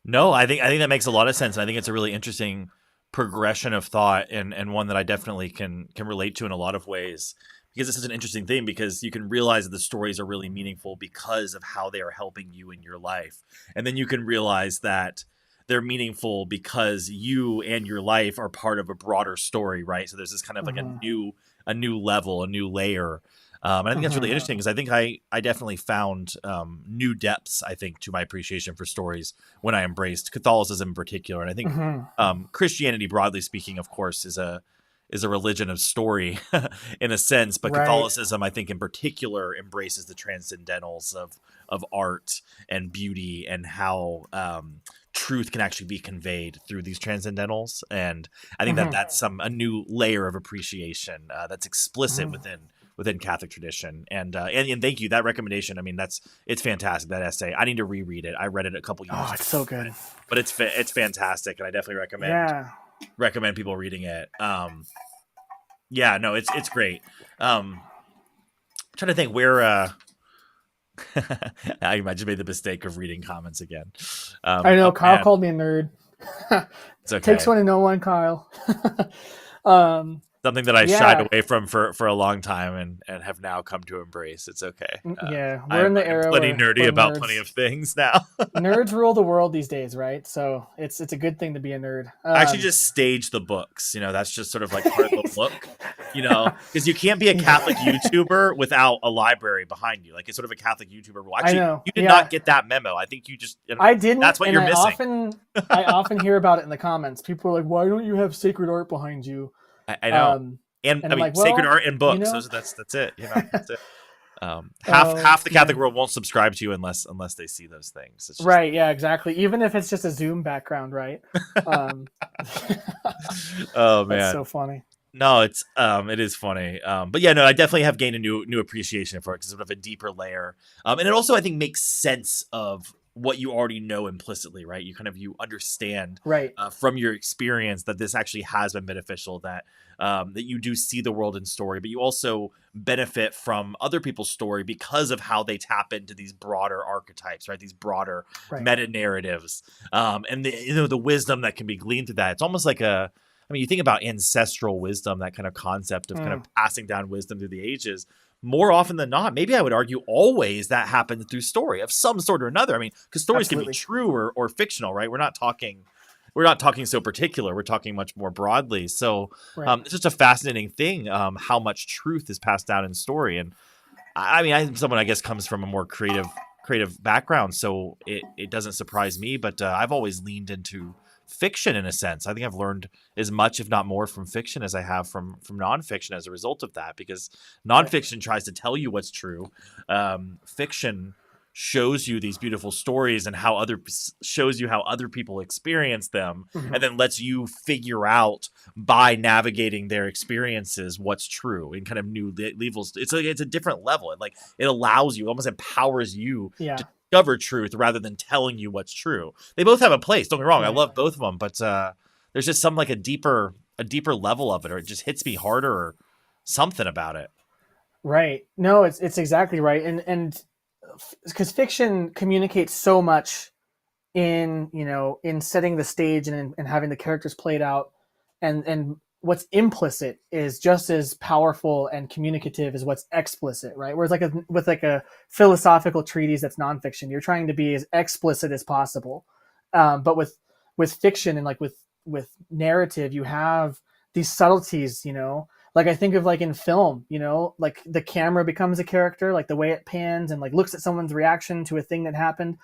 No, I think that makes a lot of sense. And I think it's a really interesting progression of thought, and one that I definitely can relate to in a lot of ways, because this is an interesting thing, because you can realize that the stories are really meaningful because of how they are helping you in your life. And then you can realize that they're meaningful because you and your life are part of a broader story, right? So there's this kind of like mhm, a new level, a new layer. And I think that's really mhm, interesting, because I think I definitely found new depths, I think, to my appreciation for stories when I embraced Catholicism in particular. And I think mhm, Christianity, broadly speaking, of course, is a religion of story in a sense, but right, Catholicism, I think, in particular, embraces the transcendentals of art and beauty, and how truth can actually be conveyed through these transcendentals. And I think that mhm, that's a new layer of appreciation that's explicit mhm. within Catholic tradition. And thank you, that recommendation. I mean, it's fantastic, that essay. I need to reread it. I read it a couple Oh, years it's ago, so good. but it's fantastic, and I definitely Yeah, recommend people reading it. Yeah, no, it's great. Trying to think where I just made the mistake of reading comments again. I know. Oh Kyle man, called me a nerd. it's Takes okay. one to know one, Kyle. um, Something that I shied yeah, away from for a long time, and have now come to embrace. It's okay. yeah. We're in I'm the I'm era plenty nerdy where about plenty nerds of things now. nerds rule the world these days, right? So it's a good thing to be a nerd. I actually just stage the books. That's just sort of like part of the look. Because you can't be a Catholic Yeah. YouTuber without a library behind you. Like, it's sort of a Catholic YouTuber. Well, I actually, know. you did not Yeah, get that memo. I think you just, I didn't, that's what and you're I missing. often I often hear about it in the comments. People are like, "Why don't you have sacred art behind you?" I know. And And I I'm mean, like, sacred "Well, art and you books. know." That's it. That's it. Half Oh the Catholic man. world won't subscribe to you unless they see those things. It's just, Right, yeah, exactly. Even if it's just a Zoom background, right? Um, oh that's man. so funny. No, it is funny. But yeah, no, I definitely have gained a new appreciation for it, because it's sort of a deeper layer. And it also, I think, makes sense of what you already know implicitly, right? You understand Right. from your experience that this actually has been beneficial, that you do see the world in story, but you also benefit from other people's story because of how they tap into these broader archetypes, right? These broader Right. meta narratives, and the wisdom that can be gleaned through that. It's almost like I mean, you think about ancestral wisdom, that kind of concept of kind of Mm, passing down wisdom through the ages. More often than not, maybe I would argue always, that happens through story of some sort or another. I mean, because stories can be absolutely. true or fictional, right? We're not talking so particular. We're talking much more broadly. So Right. it's just a fascinating thing, how much truth is passed down in story. And I mean, I'm someone, I guess, comes from a more creative background, so it doesn't surprise me. But I've always leaned into fiction in a sense. I think I've learned as much, if not more, from fiction as I have from nonfiction as a result of that. Because Right. nonfiction tries to tell you what's true. Fiction shows you these beautiful stories, and shows you how other people experience them, Hmm. and then lets you figure out, by navigating their experiences, what's true in kind of new levels. It's a different level. It allows you, almost empowers you to Yeah. discover truth rather than telling you what's true. They both have a place. Don't get me wrong. I Right. love both of them, but there's just some, like, a deeper level of it, or it just hits me harder, or something about it. Right. No, it's exactly right. And because fiction communicates so much in setting the stage and having the characters played out, and what's implicit is just as powerful and communicative as what's explicit, right? Whereas with like a philosophical treatise that's nonfiction, you're trying to be as explicit as possible. But with fiction and like with narrative, you have these subtleties, like I think of like in film, like the camera becomes a character, like the way it pans and like looks at someone's reaction to a thing that happened,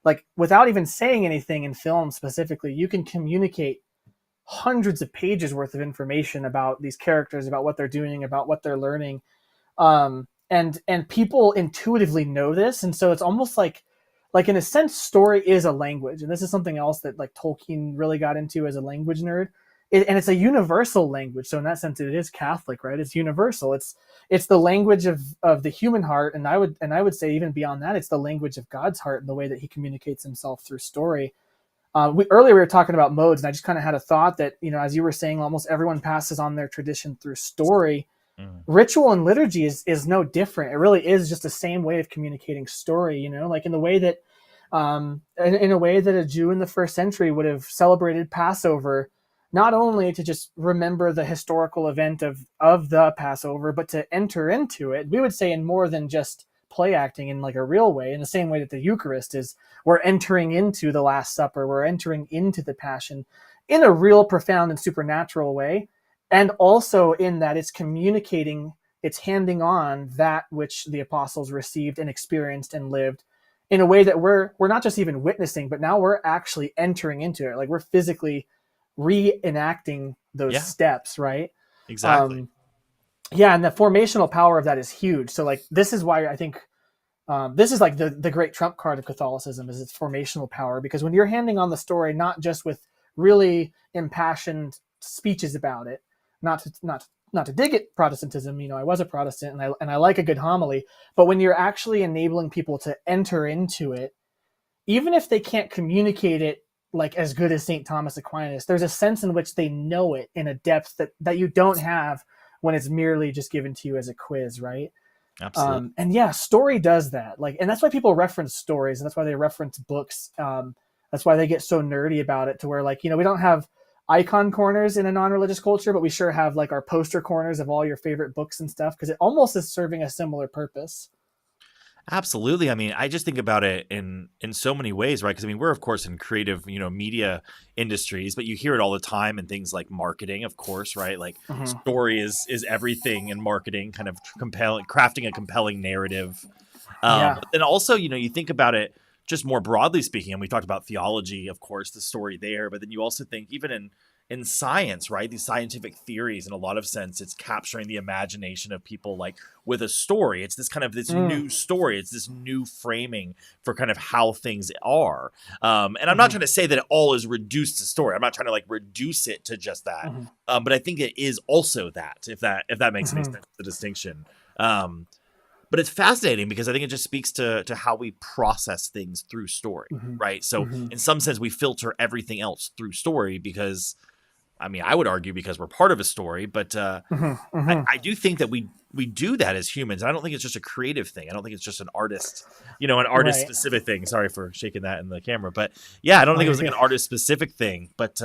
like without even saying anything in film specifically, you can communicate hundreds of pages worth of information about these characters, about what they're doing, about what they're learning. And people intuitively know this. And so it's almost like in a sense, story is a language. And this is something else that like Tolkien really got into as a language nerd, and it's a universal language. So in that sense, it is Catholic, right? It's universal. It's the language of the human heart, and I would say even beyond that, it's the language of God's heart and the way that He communicates Himself through story. Earlier we were talking about modes, and I just kind of had a thought that, as you were saying, almost everyone passes on their tradition through story. Mm. Ritual and liturgy is no different. It really is just the same way of communicating story. Like in the way that, in a way that a Jew in the first century would have celebrated Passover, not only to just remember the historical event of the Passover, but to enter into it. We would say in more than just play acting, in like a real way, in the same way that the Eucharist is. We're entering into the Last Supper. We're entering into the Passion in a real, profound, and supernatural way. And also in that it's communicating, it's handing on that which the apostles received and experienced and lived in a way that we're not just even witnessing, but now we're actually entering into it. Like we're physically reenacting those Yeah, steps, right? exactly. Um, yeah, and the formational power of that is huge. So like this is why I think this is like the great trump card of Catholicism, is its formational power. Because when you're handing on the story, not just with really impassioned speeches about it, not to dig at Protestantism, I was a Protestant, and I like a good homily, but when you're actually enabling people to enter into it, even if they can't communicate it like as good as St. Thomas Aquinas, there's a sense in which they know it in a depth that you don't have when it's merely just given to you as a quiz, right? Absolutely. And yeah, story does that. Like, and that's why people reference stories, and that's why they reference books. That's why they get so nerdy about it, to where, like, we don't have icon corners in a non-religious culture, but we sure have like our poster corners of all your favorite books and stuff, because it almost is serving a similar purpose. Absolutely. I mean, I just think about it in so many ways, right? Because I mean, we're of course in creative, media industries, but you hear it all the time in things like marketing, of course, right? Like Mm-hmm. story is everything in marketing, kind of compelling, crafting a compelling narrative. Yeah. But then also, you think about it just more broadly speaking, and we talked about theology, of course, the story there, but then you also think even in science, right? These scientific theories, in a lot of sense, it's capturing the imagination of people, like with a story. It's this kind of this Mm. new story. It's this new framing for kind of how things are. And I'm not Mm-hmm. trying to say that it all is reduced to story. I'm not trying to like reduce it to just that. Mm-hmm. But I think it is also that, if that makes any Mm-hmm. sense, the distinction. Um, but it's fascinating because I think it just speaks to how we process things through story, Mm-hmm. right? So Mm-hmm. in some sense, we filter everything else through story because, I mean, I would argue because we're part of a story, but Mm-hmm. I, Mm-hmm. I do think that we do that as humans. And I don't think it's just a creative thing. I don't think it's just an artist Right. specific thing. Sorry for shaking that in the camera, but yeah, I don't Oh, think it you're was like good. an artist specific thing, but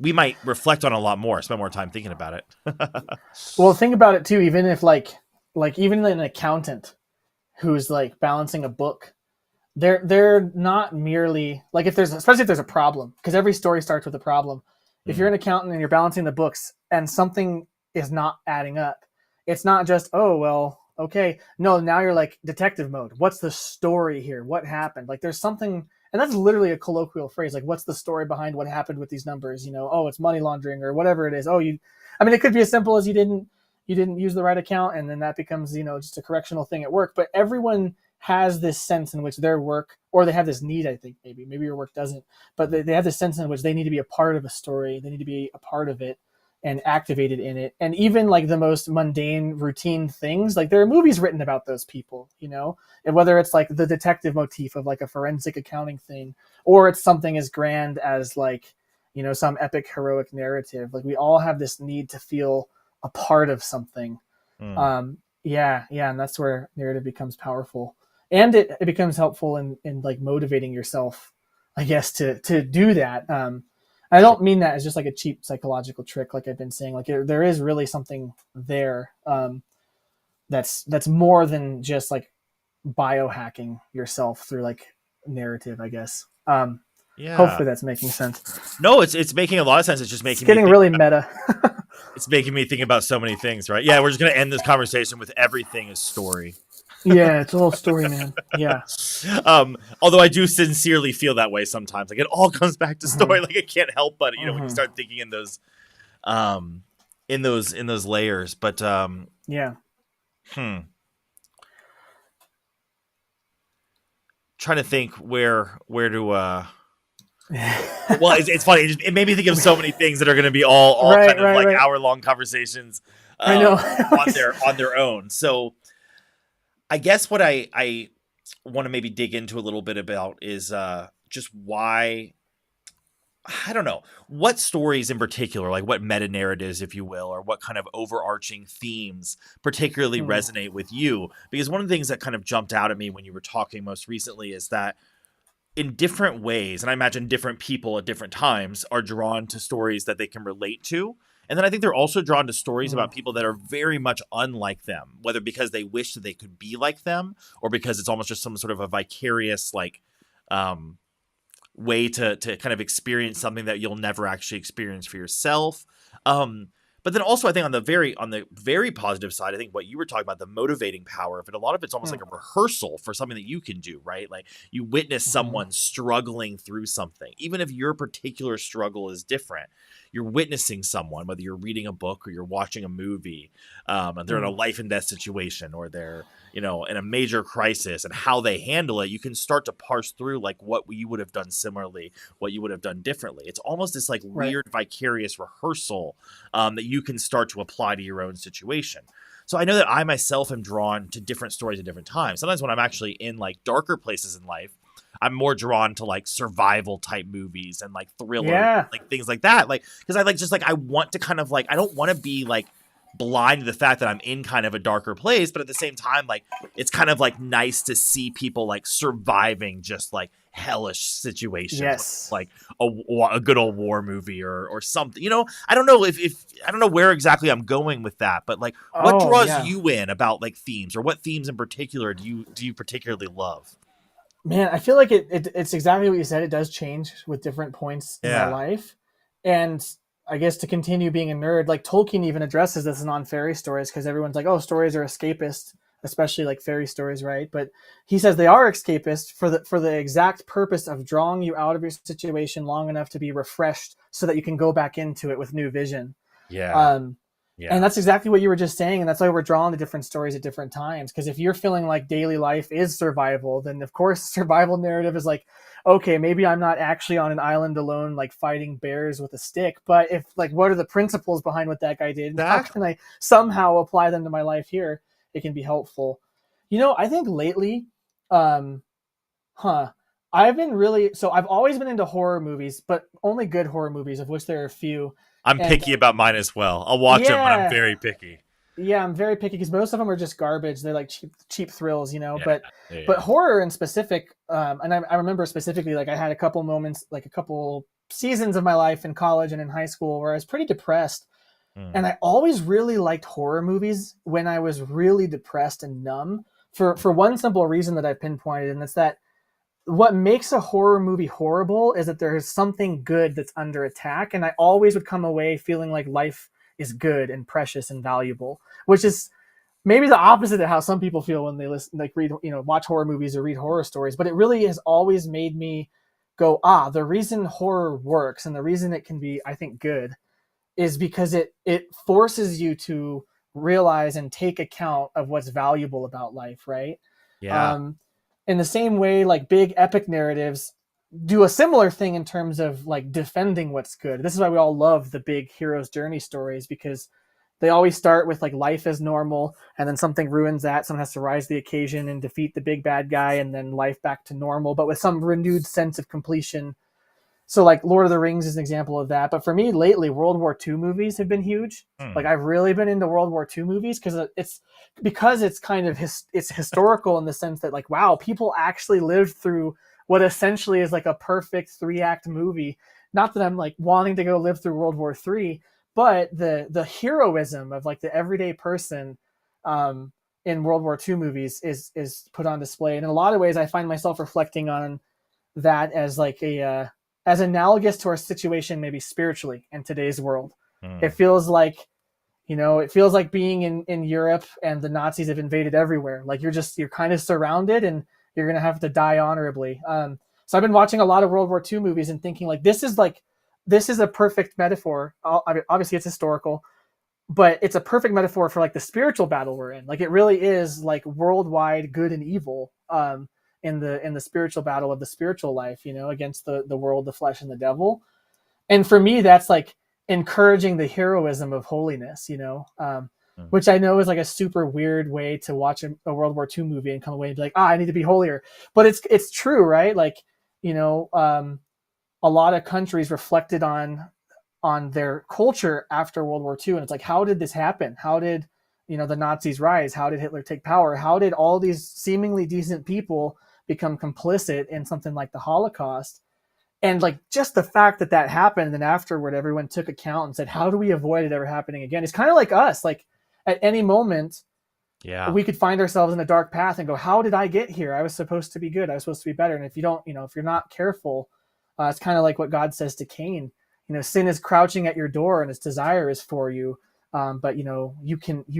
we might reflect on it a lot more, spend more time thinking about it. Well, think about it too. Even if like even an accountant who's like balancing a book, they're not merely like, if there's, especially if there's a problem, because every story starts with a problem. If you're Mm, an accountant and you're balancing the books and something is not adding up, it's not just, oh well, okay, no, now you're like detective mode. What's the story here? What happened? Like there's something. And that's literally a colloquial phrase, like what's the story behind what happened with these numbers? Oh, it's money laundering or whatever it is. Oh, I mean, it could be as simple as you didn't use the right account, and then that becomes just a correctional thing at work. But everyone has this sense in which their work, or they have this need, I think, maybe your work doesn't, but they have this sense in which they need to be a part of a story. They need to be a part of it and activated in it. And even like the most mundane routine things, like there are movies written about those people, and whether it's like the detective motif of like a forensic accounting thing, or it's something as grand as like some epic heroic narrative. Like we all have this need to feel a part of something. mm. Yeah, yeah, and that's where narrative becomes powerful, and it becomes helpful in like motivating yourself, I guess, to do that. I Sure. don't mean that as just like a cheap psychological trick, like I've been saying. Like there is really something there, that's more than just like biohacking yourself through like narrative, I guess. Yeah. Hopefully that's making sense. No, it's making a lot of sense. It's just It's making me getting think. really meta. It's making me think about so many things, right? Yeah, we're just gonna end this conversation with everything is story. Yeah, it's a whole story, man. Yeah. Although I do sincerely feel that way sometimes. Like it all comes back to Mm-hmm. story. Like I can't help but when you Mm-hmm. start thinking um, in those layers. But Yeah. hmm, trying to think where to. Well, it's funny. It made me think of so many things that are going to be all Right, kind of right, like right. hour-long conversations I know. on their own. So I guess what I want to maybe dig into a little bit about is just why, I don't know, what stories in particular, like what meta narratives, if you will, or what kind of overarching themes particularly Hmm. resonate with you. Because one of the things that kind of jumped out at me when you were talking most recently is that in different ways, and I imagine different people at different times are drawn to stories that they can relate to. And then I think they're also drawn to stories Hmm. about people that are very much unlike them, whether because they wish that they could be like them, or because it's almost just some sort of a vicarious um, way to kind of experience something that you'll never actually experience for yourself. Um, but then also, I think on the very positive side, I think what you were talking about, the motivating power of it, a lot of it's almost Hmm. like a rehearsal for something that you can do, right? Like you witness Hmm. someone struggling through something, even if your particular struggle is different. You're witnessing someone, whether you're reading a book or you're watching a movie, and they're in a Hmm. life and death situation, or they're, you know, in a major crisis, and how they handle it. You can start to parse through like what you would have done similarly, what you would have done differently. It's almost this like Right. weird vicarious rehearsal that you can start to apply to your own situation. So I know that I myself am drawn to different stories at different times. Sometimes when I'm actually in like darker places in life, I'm more drawn to like survival type movies and like thrillers, Yeah. like things like that. Like, because I like just like I want to kind of like, I don't want to be like blind to the fact that I'm in kind of a darker place, but at the same time, like it's kind of like nice to see people like surviving just like hellish situations, Yes. like a good old war movie or something. You know, I don't know if I don't know where exactly I'm going with that, but like what Oh, draws yeah. you in about like themes, or what themes in particular do you particularly love? Man, I feel like it's exactly what you said. It does change with different points in my Yeah. life. And I guess to continue being a nerd, like Tolkien even addresses this in on fairy stories because everyone's like, oh, stories are escapist, especially like fairy stories, right? But he says they are escapist for the exact purpose of drawing you out of your situation long enough to be refreshed so that you can go back into it with new vision. Yeah. Um, and Yeah. that's exactly what you were just saying. And that's why we're drawn to different stories at different times. Because if you're feeling like daily life is survival, then of course, survival narrative is like, okay, maybe I'm not actually on an island alone, like fighting bears with a stick. But if, like, what are the principles behind what that guy did? And how can Exactly. I somehow apply them to my life here? It can be helpful. I think lately, um, huh, I've been really, so I've always been into horror movies, but only good horror movies, of which there are a few. I'm And picky about mine as well. I'll watch them, but I'm yeah, very picky. yeah, I'm very picky because most of them are just garbage. They're like cheap thrills, you know. Yeah. But Yeah. horror in specific, and I remember specifically, like I had a couple moments, like a couple seasons of my life in college and in high school where I was pretty depressed, Mm. and I always really liked horror movies when I was really depressed and numb. For one simple reason that I pinpointed, and it's that what makes a horror movie horrible is that there is something good that's under attack, and I always would come away feeling like life is good and precious and valuable, which is maybe the opposite of how some people feel when they listen, like read, watch horror movies or read horror stories. But it really has always made me go, the reason horror works and the reason it can be, I think, good is because it forces you to realize and take account of what's valuable about life, right? Yeah. Um, in the same way, like big epic narratives do a similar thing in terms of like defending what's good. This is why we all love the big hero's journey stories, because they always start with like life as normal, and then something ruins that. Someone has to rise to the occasion and defeat the big bad guy, and then life back to normal, but with some renewed sense of completion. So like Lord of the Rings is an example of that. But for me lately, World War II movies have been huge. Like Mm. I've really been into World War II movies because it's kind of it's historical in the sense that, like, wow, people actually lived through what essentially is like a perfect 3-act movie. Not that I'm like wanting to go live through World War III, but the heroism of like the everyday person um, in World War II movies is put on display. And in a lot of ways, I find myself reflecting on that as like as analogous to our situation maybe spiritually in today's world. It Mm. feels like it feels like being in Europe and the Nazis have invaded everywhere. Like you're kind of surrounded and you're gonna have to die honorably. So I've been watching a lot of World War II movies and thinking this is a perfect metaphor. Obviously it's historical, but it's a perfect metaphor for like the spiritual battle we're in. Like it really is like worldwide good and evil. in the spiritual battle of the spiritual life, against the world, the flesh, and the devil. And for me, that's like encouraging the heroism of holiness, Mm. which I know is like a super weird way to watch a World War II movie and come away and be like, I need to be holier. But it's true, right? Like, a lot of countries reflected on their culture after World War II, and it's like, how did this happen? How did the Nazis rise? How did Hitler take power? How did all these seemingly decent people become complicit in something like the Holocaust? And like just the fact that happened, and then afterward everyone took account and said, how do we avoid it ever happening again? It's kind of like us. Like at any moment Yeah. we could find ourselves in a dark path and go, how did I get here? I was supposed to be good. I was supposed to be better. And if you don't, if you're not careful, it's kind of like what God says to Cain. Sin is crouching at your door and its desire is for you. But you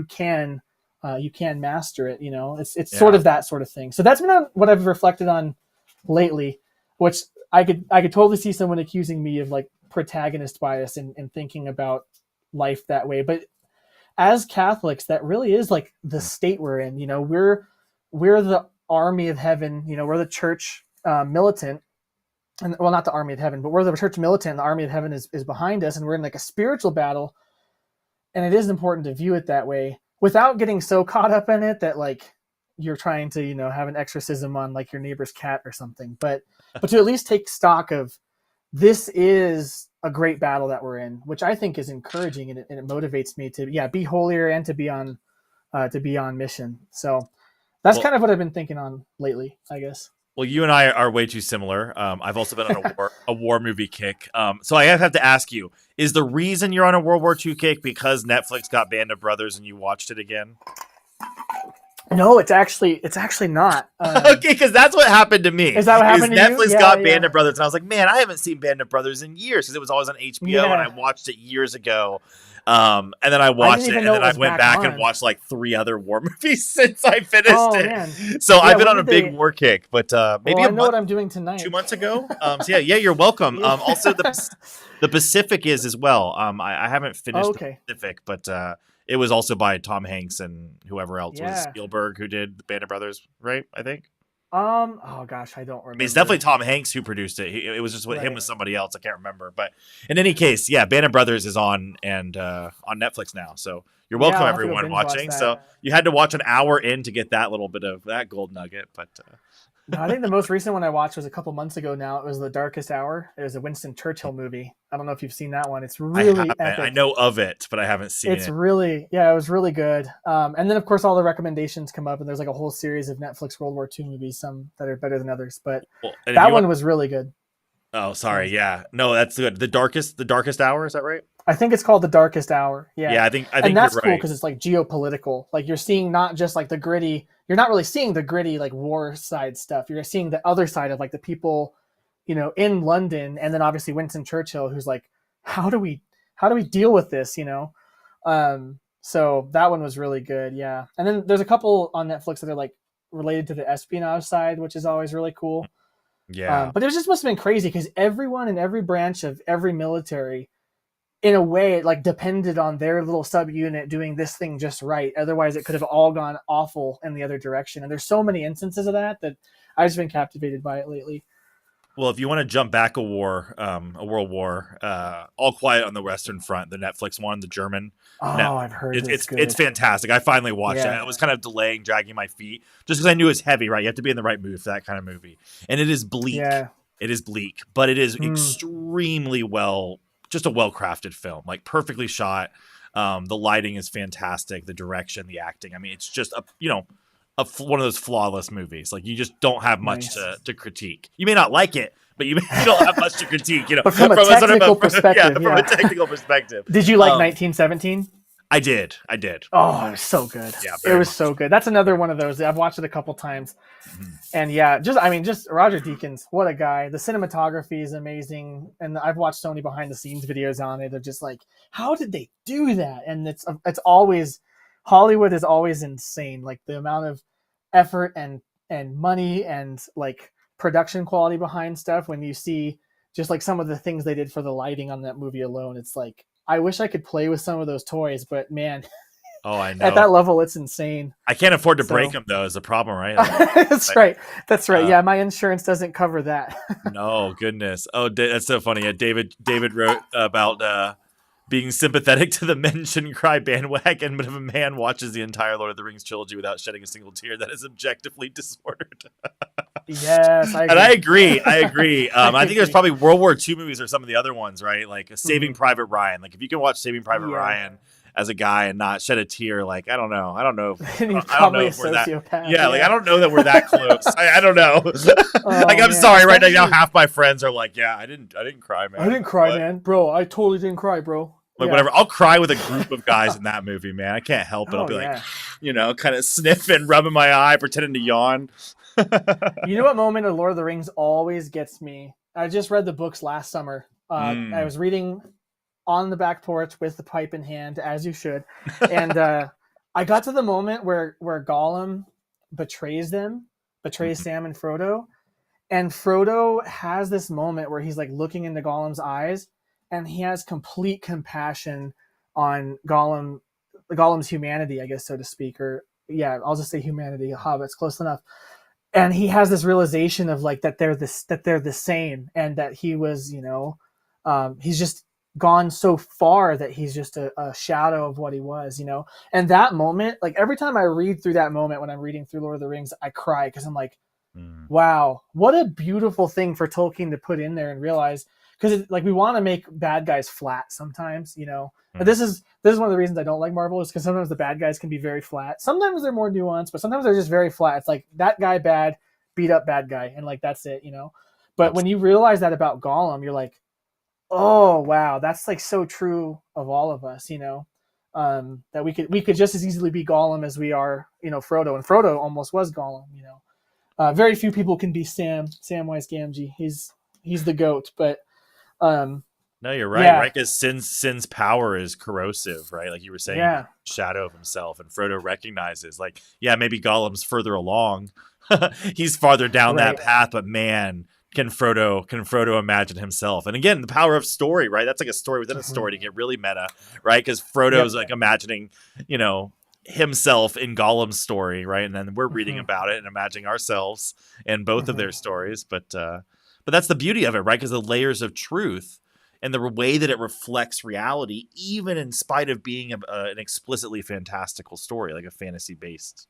can master it. It's sort Yeah. of that sort of thing. So that's been what I've reflected on lately, which I could totally see someone accusing me of like protagonist bias and thinking about life that way. But as Catholics, that really is like the Mm. state we're in. We're the army of heaven. We're the church militant, and well, not the army of heaven, but we're the church militant. The army of heaven is behind us, and we're in like a spiritual battle. And it is important to view it that way without getting so caught up in it that like you're trying to have an exorcism on like your neighbor's cat or something. But to at least take stock of this is a great battle that we're in, which I think is encouraging, and it motivates me to be holier and to be on mission. So that's Well, kind of what I've been thinking on lately, I guess. well, you and I are way too similar. I've also been on a war movie kick. So I have to ask you: is the reason you're on a World War II kick because Netflix got Band of Brothers and you watched it again? No, it's actually not. Okay, because that's what happened to me. Is that what Is happened to you? Netflix Yeah, got Band yeah, of Brothers, and I was like, man, I haven't seen Band of Brothers in years because it was always on HBO, and I yeah. watched it years ago. And then I I watched didn't it, even and know then it I was went back back and on. watched like 3 other war movies since I finished Oh it. man, So yeah. I've been When on a did big they? war kick, but Well, maybe a I know month, what I'm doing two tonight. months ago. So yeah, you're welcome. Yeah. Also the Pacific is as well. I haven't Oh, finished the okay. Pacific, but it was also by Tom Hanks and whoever else was it Yeah. Spielberg who did the Band of Brothers, right? I think. Oh gosh, I don't I mean, it's definitely remember. Tom Hanks who produced it. It was just with him Right. with somebody else. I can't remember, but in any case, yeah, Band of Brothers is on and on Netflix now. So you're Yeah, welcome, I'll have to go everyone binge watch watching. So that. you had to watch an hour in to get that little bit of that gold nugget, but No, I think the most recent one I watched was a couple months ago now. It was The Darkest Hour. It was a Winston Churchill movie. I don't know if you've seen that one. It's I really haven't. I epic. know of it, but I haven't seen It's it. really, yeah, it was really good. And then of course all the recommendations come up, and there's like a whole series of Netflix World War II movies, some that are better than others. But Well, and if that you want, one was really good. oh, So sorry, yeah, no, that's good. The darkest hour, is that right? I think it's called The Darkest Hour. Yeah. Yeah, I And think you're that's cool right. because it's like geopolitical. Like you're seeing not just like the gritty, you're not really seeing the gritty like war side stuff. You're seeing the other side of like the people, in London, and then obviously Winston Churchill, who's like, how do we deal with this? So that one was really good, yeah. And then there's a couple on Netflix that are like related to the espionage side, which is always really cool. Yeah. But it just must have been crazy because everyone in every branch of every military in a way it like depended on their little subunit doing this thing just right. Otherwise it could have all gone awful in the other direction. And there's so many instances of that I've just been captivated by it lately. Well, if you want to jump back a world war, All Quiet on the Western Front, the Netflix one, the German net, Oh, I've heard it's it's good. fantastic. I finally watched it. Yeah. I was kind of delaying, dragging my feet, just because I knew it was heavy. Right, you have to be in the right mood for that kind of movie, and it is bleak. Yeah. It is bleak, but it is Mm, extremely just a well crafted film, like perfectly shot. The lighting is fantastic. The direction, the acting. I mean, it's just one of those flawless movies. Like you just don't have much nice. to critique. You may not like it, but you don't have much to critique. But from a from a sort of technical yeah, perspective, from a yeah. technical perspective. Did you like Um, 1917? I did. Oh, it was so good. Yeah, It very was much. so good. That's another one of those. I've watched it a couple times. Mhm. And yeah, just Roger Deakins, what a guy. The cinematography is amazing. And I've watched so many behind the scenes videos on it. They're just like, how did they do that? And it's always, Hollywood is always insane. Like the amount of effort and money and like production quality behind stuff. When you see just like some of the things they did for the lighting on that movie alone, it's like, I wish I could play with some of those toys, but man, Oh, I At know. that level, it's insane. I can't afford to break So them though. Is the problem, right? that's Like, right. That's right. uh, Yeah, my insurance doesn't cover that. no, goodness. Oh, that's so funny. Yeah, David wrote about being sympathetic to the men shouldn't cry bandwagon, but if a man watches the entire Lord of the Rings trilogy without shedding a single tear, that is objectively disordered. Yes, I And I agree. agree. I agree. I I think there's agree. probably World War II movies or some of the other ones, right? Like Saving Hmm. Private Ryan. Like if you can watch Saving Private Yeah. Ryan as a guy and not shed a tear, like I don't know. I don't know. And he's I don't probably know a if we're that. sociopath. Yeah, like I Yeah. don't know that we're that close. I don't know. Like Oh I'm man, sorry, right now especially. half my friends are like, yeah, I didn't cry, I man. didn't Like cry, what? man. Bro, I totally didn't cry, bro. Like Yeah. whatever. I'll cry with a group of guys in that movie, man. I can't help it. I'll Oh be like, yeah. kind of sniffing, rubbing my eye, pretending to yawn. You know what moment of Lord of the Rings always gets me? I just read the books last summer. I Mm. was reading on the back porch with the pipe in hand, as you should, and I got to the moment where Gollum betrays them, betrays Mhm. Sam and Frodo, and Frodo has this moment where he's like looking into Gollum's eyes, and he has complete compassion on Gollum's humanity, I guess, so to speak, or yeah, I'll just say humanity. Hobbits, close enough. And he has this realization of like that they're the same, and that he was, he's just gone so far that he's just a shadow of what he was, And that moment, like every time I read through that moment when I'm reading through Lord of the Rings, I cry because I'm like, Mm. wow, what a beautiful thing for Tolkien to put in there and realize, because like we want to make bad guys flat sometimes, And Mm. this is one of the reasons I don't like Marvel, is because sometimes the bad guys can be very flat. Sometimes they're more nuanced, but sometimes they're just very flat. It's like that guy bad, beat up bad guy, and like that's it. But when you realize that about Gollum, you're like, oh wow, that's like so true of all of us. That we could just as easily be Gollum as we are, Frodo, and Frodo almost was Gollum. Very few people can be Samwise Gamgee. He's the goat, but um, No, you're right, yeah, right? Because sin's power is corrosive, right? Like you were saying, he yeah, becomes a shadow of himself, and Frodo recognizes, like, yeah, maybe Gollum's further along, he's farther down that right. path, but man, can Frodo imagine himself? And again, the power of story, right? That's like a story within a Hmm. story to get really meta, right? Because Frodo's Yep. like imagining, you know, himself in Gollum's story, right? And then we're reading Hmm. about it and imagining ourselves in both of Hmm. their stories, but that's the beauty of it, right? Because the layers of truth and the way that it reflects reality, even in spite of being an explicitly fantastical story, like a fantasy based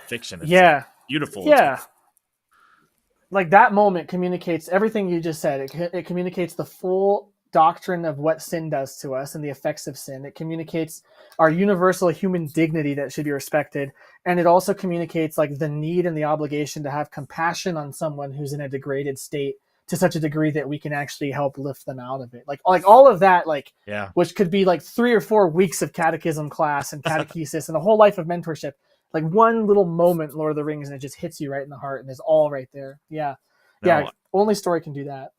fiction. It's Yeah, beautiful. It's yeah. Like that moment communicates everything you just said. It communicates the full doctrine of what sin does to us and the effects of sin. It communicates our universal human dignity that should be respected, and it also communicates like the need and the obligation to have compassion on someone who's in a degraded state to such a degree that we can actually help lift them out of it. Like all of that, like yeah. which could be like 3 or 4 weeks of catechism class and catechesis and a whole life of mentorship, like one little moment in Lord of the Rings, and it just hits you right in the heart and is all right there. Yeah. Yeah. No, Only story can do that.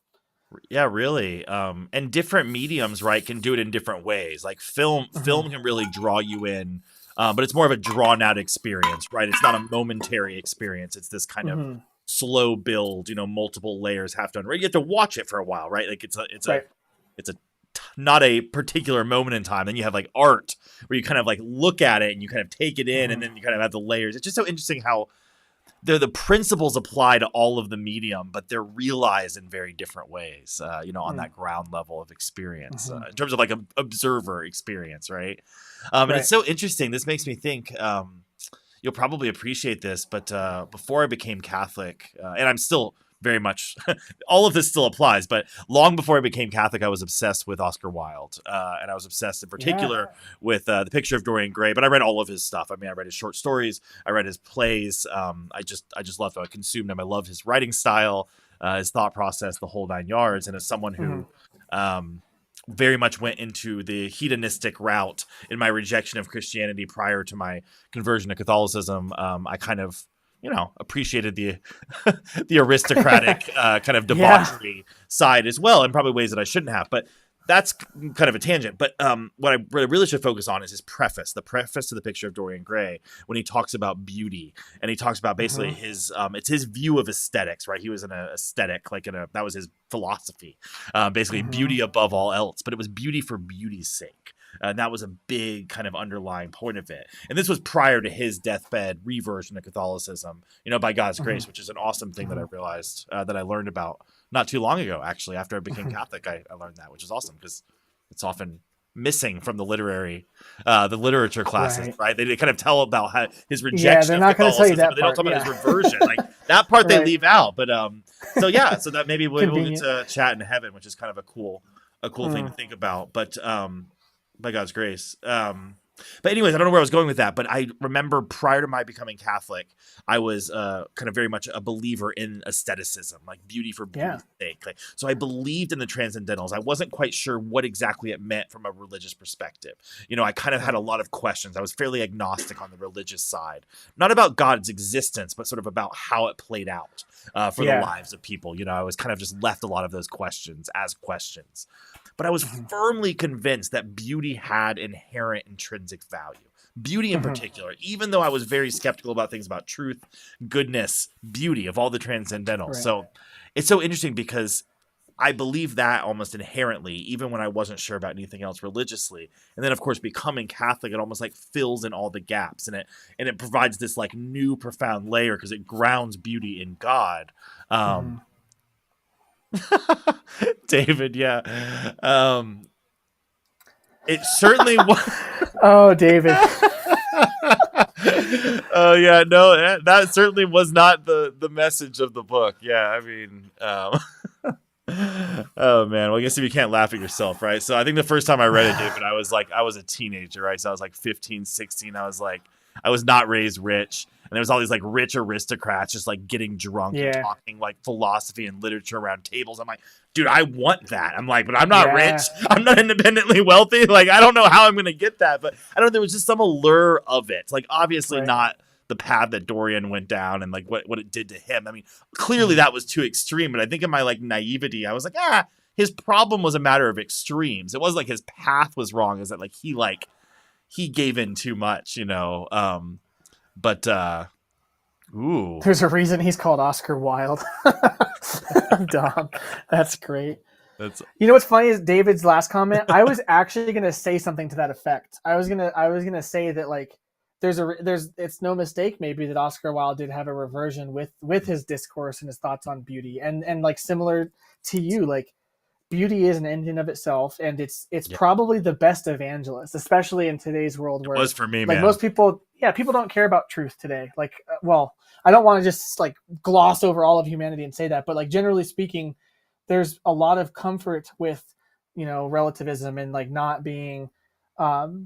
yeah, really. And different mediums, right, can do it in different ways. Like film Hmm. can really draw you in, but it's more of a drawn out experience, right? It's not a momentary experience. It's this kind of Hmm. slow build, multiple layers have to unravel. You have to watch it for a while, right? Like Right. it's a not a particular moment in time. Then you have like art where you kind of like look at it and you kind of take it in, and Hmm. then you kind of have the layers. It's just so interesting how the principles apply to all of the medium, but they're realized in very different ways, on that ground level of experience, Hmm. in terms of like a observer experience, right? And it's Right. so interesting. This makes me think, you'll probably appreciate this, but before I became Catholic, and I'm still very much, all of this still applies, but long before I became Catholic, I was obsessed with Oscar Wilde. And I was obsessed in Yeah. particular with The Picture of Dorian Gray, but I read all of his stuff. I mean, I read his short stories, I read his plays. I just loved him. I consumed him. I loved his writing style, his thought process, the whole nine yards. And as someone Hmm. who, very much went into the hedonistic route in my rejection of Christianity prior to my conversion to Catholicism, I kind of, appreciated the the aristocratic kind of Yeah. debauchery side as well, in probably ways that I shouldn't have. But that's kind of a tangent. But what I really should focus on is his preface, the preface to The Picture of Dorian Gray, when he talks about beauty, and he talks about basically Hmm. his it's his view of aesthetics, right? He was an aesthetic, that was his philosophy, basically Hmm. beauty above all else, but it was beauty for beauty's sake. And that was a big kind of underlying point of it. And this was prior to his deathbed reversion of Catholicism, by God's Mm-hmm. grace, which is an awesome thing that I Mm-hmm. realized that I learned about not too long ago, actually. After I became Catholic, I learned that, which is awesome because it's often missing from the literature classes, Right. right? They kind of tell about his Yeah, rejection they're of not going to tell you Catholicism, but that they don't part. talk about his Yeah. reversion. Like that part they Right. leave out. But so yeah, so that maybe we'll get Convenient. to chat in heaven, which is kind of a cool thing to Mm. think about. But by God's grace. But anyways, I don't know where I was going with that, but I remember prior to my becoming Catholic, I was kind of very much a believer in aestheticism, like beauty for Yeah. beauty's sake. Like, so I believed in the transcendentals. I wasn't quite sure what exactly it meant from a religious perspective. I kind of had a Right. lot of questions. I was fairly agnostic on the religious side, not about God's existence, but sort of about how it played out for the Yeah. lives of people. I was kind of just left a lot of those questions as questions. But I was Mm-hmm. firmly convinced that beauty had inherent intrinsic value. Beauty in Mm-hmm. particular, even though I was very skeptical about things about truth, goodness, beauty of all the transcendental. Right. So it's so interesting because I believe that almost inherently, even when I wasn't sure about anything else religiously. And then, of course, becoming Catholic, it almost like fills in all the gaps, and it provides this like new profound layer because it grounds beauty in God. Mm-hmm. Um, David, yeah. It certainly was. Oh, David. Oh yeah, no, that certainly was not the message of the book. Yeah, I mean, oh man, well I guess if you can't laugh at yourself, right? So I think the first time I read it, David, I was a teenager, right? So I was like 15, 16. I was not raised rich. And there was all these like rich aristocrats just like getting drunk and Yeah. talking like philosophy and literature around tables. I'm like, dude, I want that. I'm like, but I'm not rich. Yeah. I'm not independently wealthy. Like, I don't know how I'm going to get that. But I don't know. There was just some allure of it. Like, obviously Right. not the path that Dorian went down and like what it did to him. I mean, clearly Mm-hmm. that was too extreme. But I think in my like naivety, I was like, his problem was a matter of extremes. It wasn't like his path was wrong. Is that like he gave in too much, but ooh, There's a reason he's called Oscar Wilde. I'm dumb. That's great. that's You know what's funny is David's last comment. I was actually gonna say something to that effect. I was gonna say that like there's it's no mistake maybe that Oscar Wilde did have a reversion with his discourse and his thoughts on beauty and like similar to you like beauty is an end in of itself and it's yeah, probably the best evangelist especially in today's world it where was for me, like man. most people people don't care about truth today like well I don't want to just like gloss over all of humanity and say that but like generally speaking there's a lot of comfort with relativism and like not being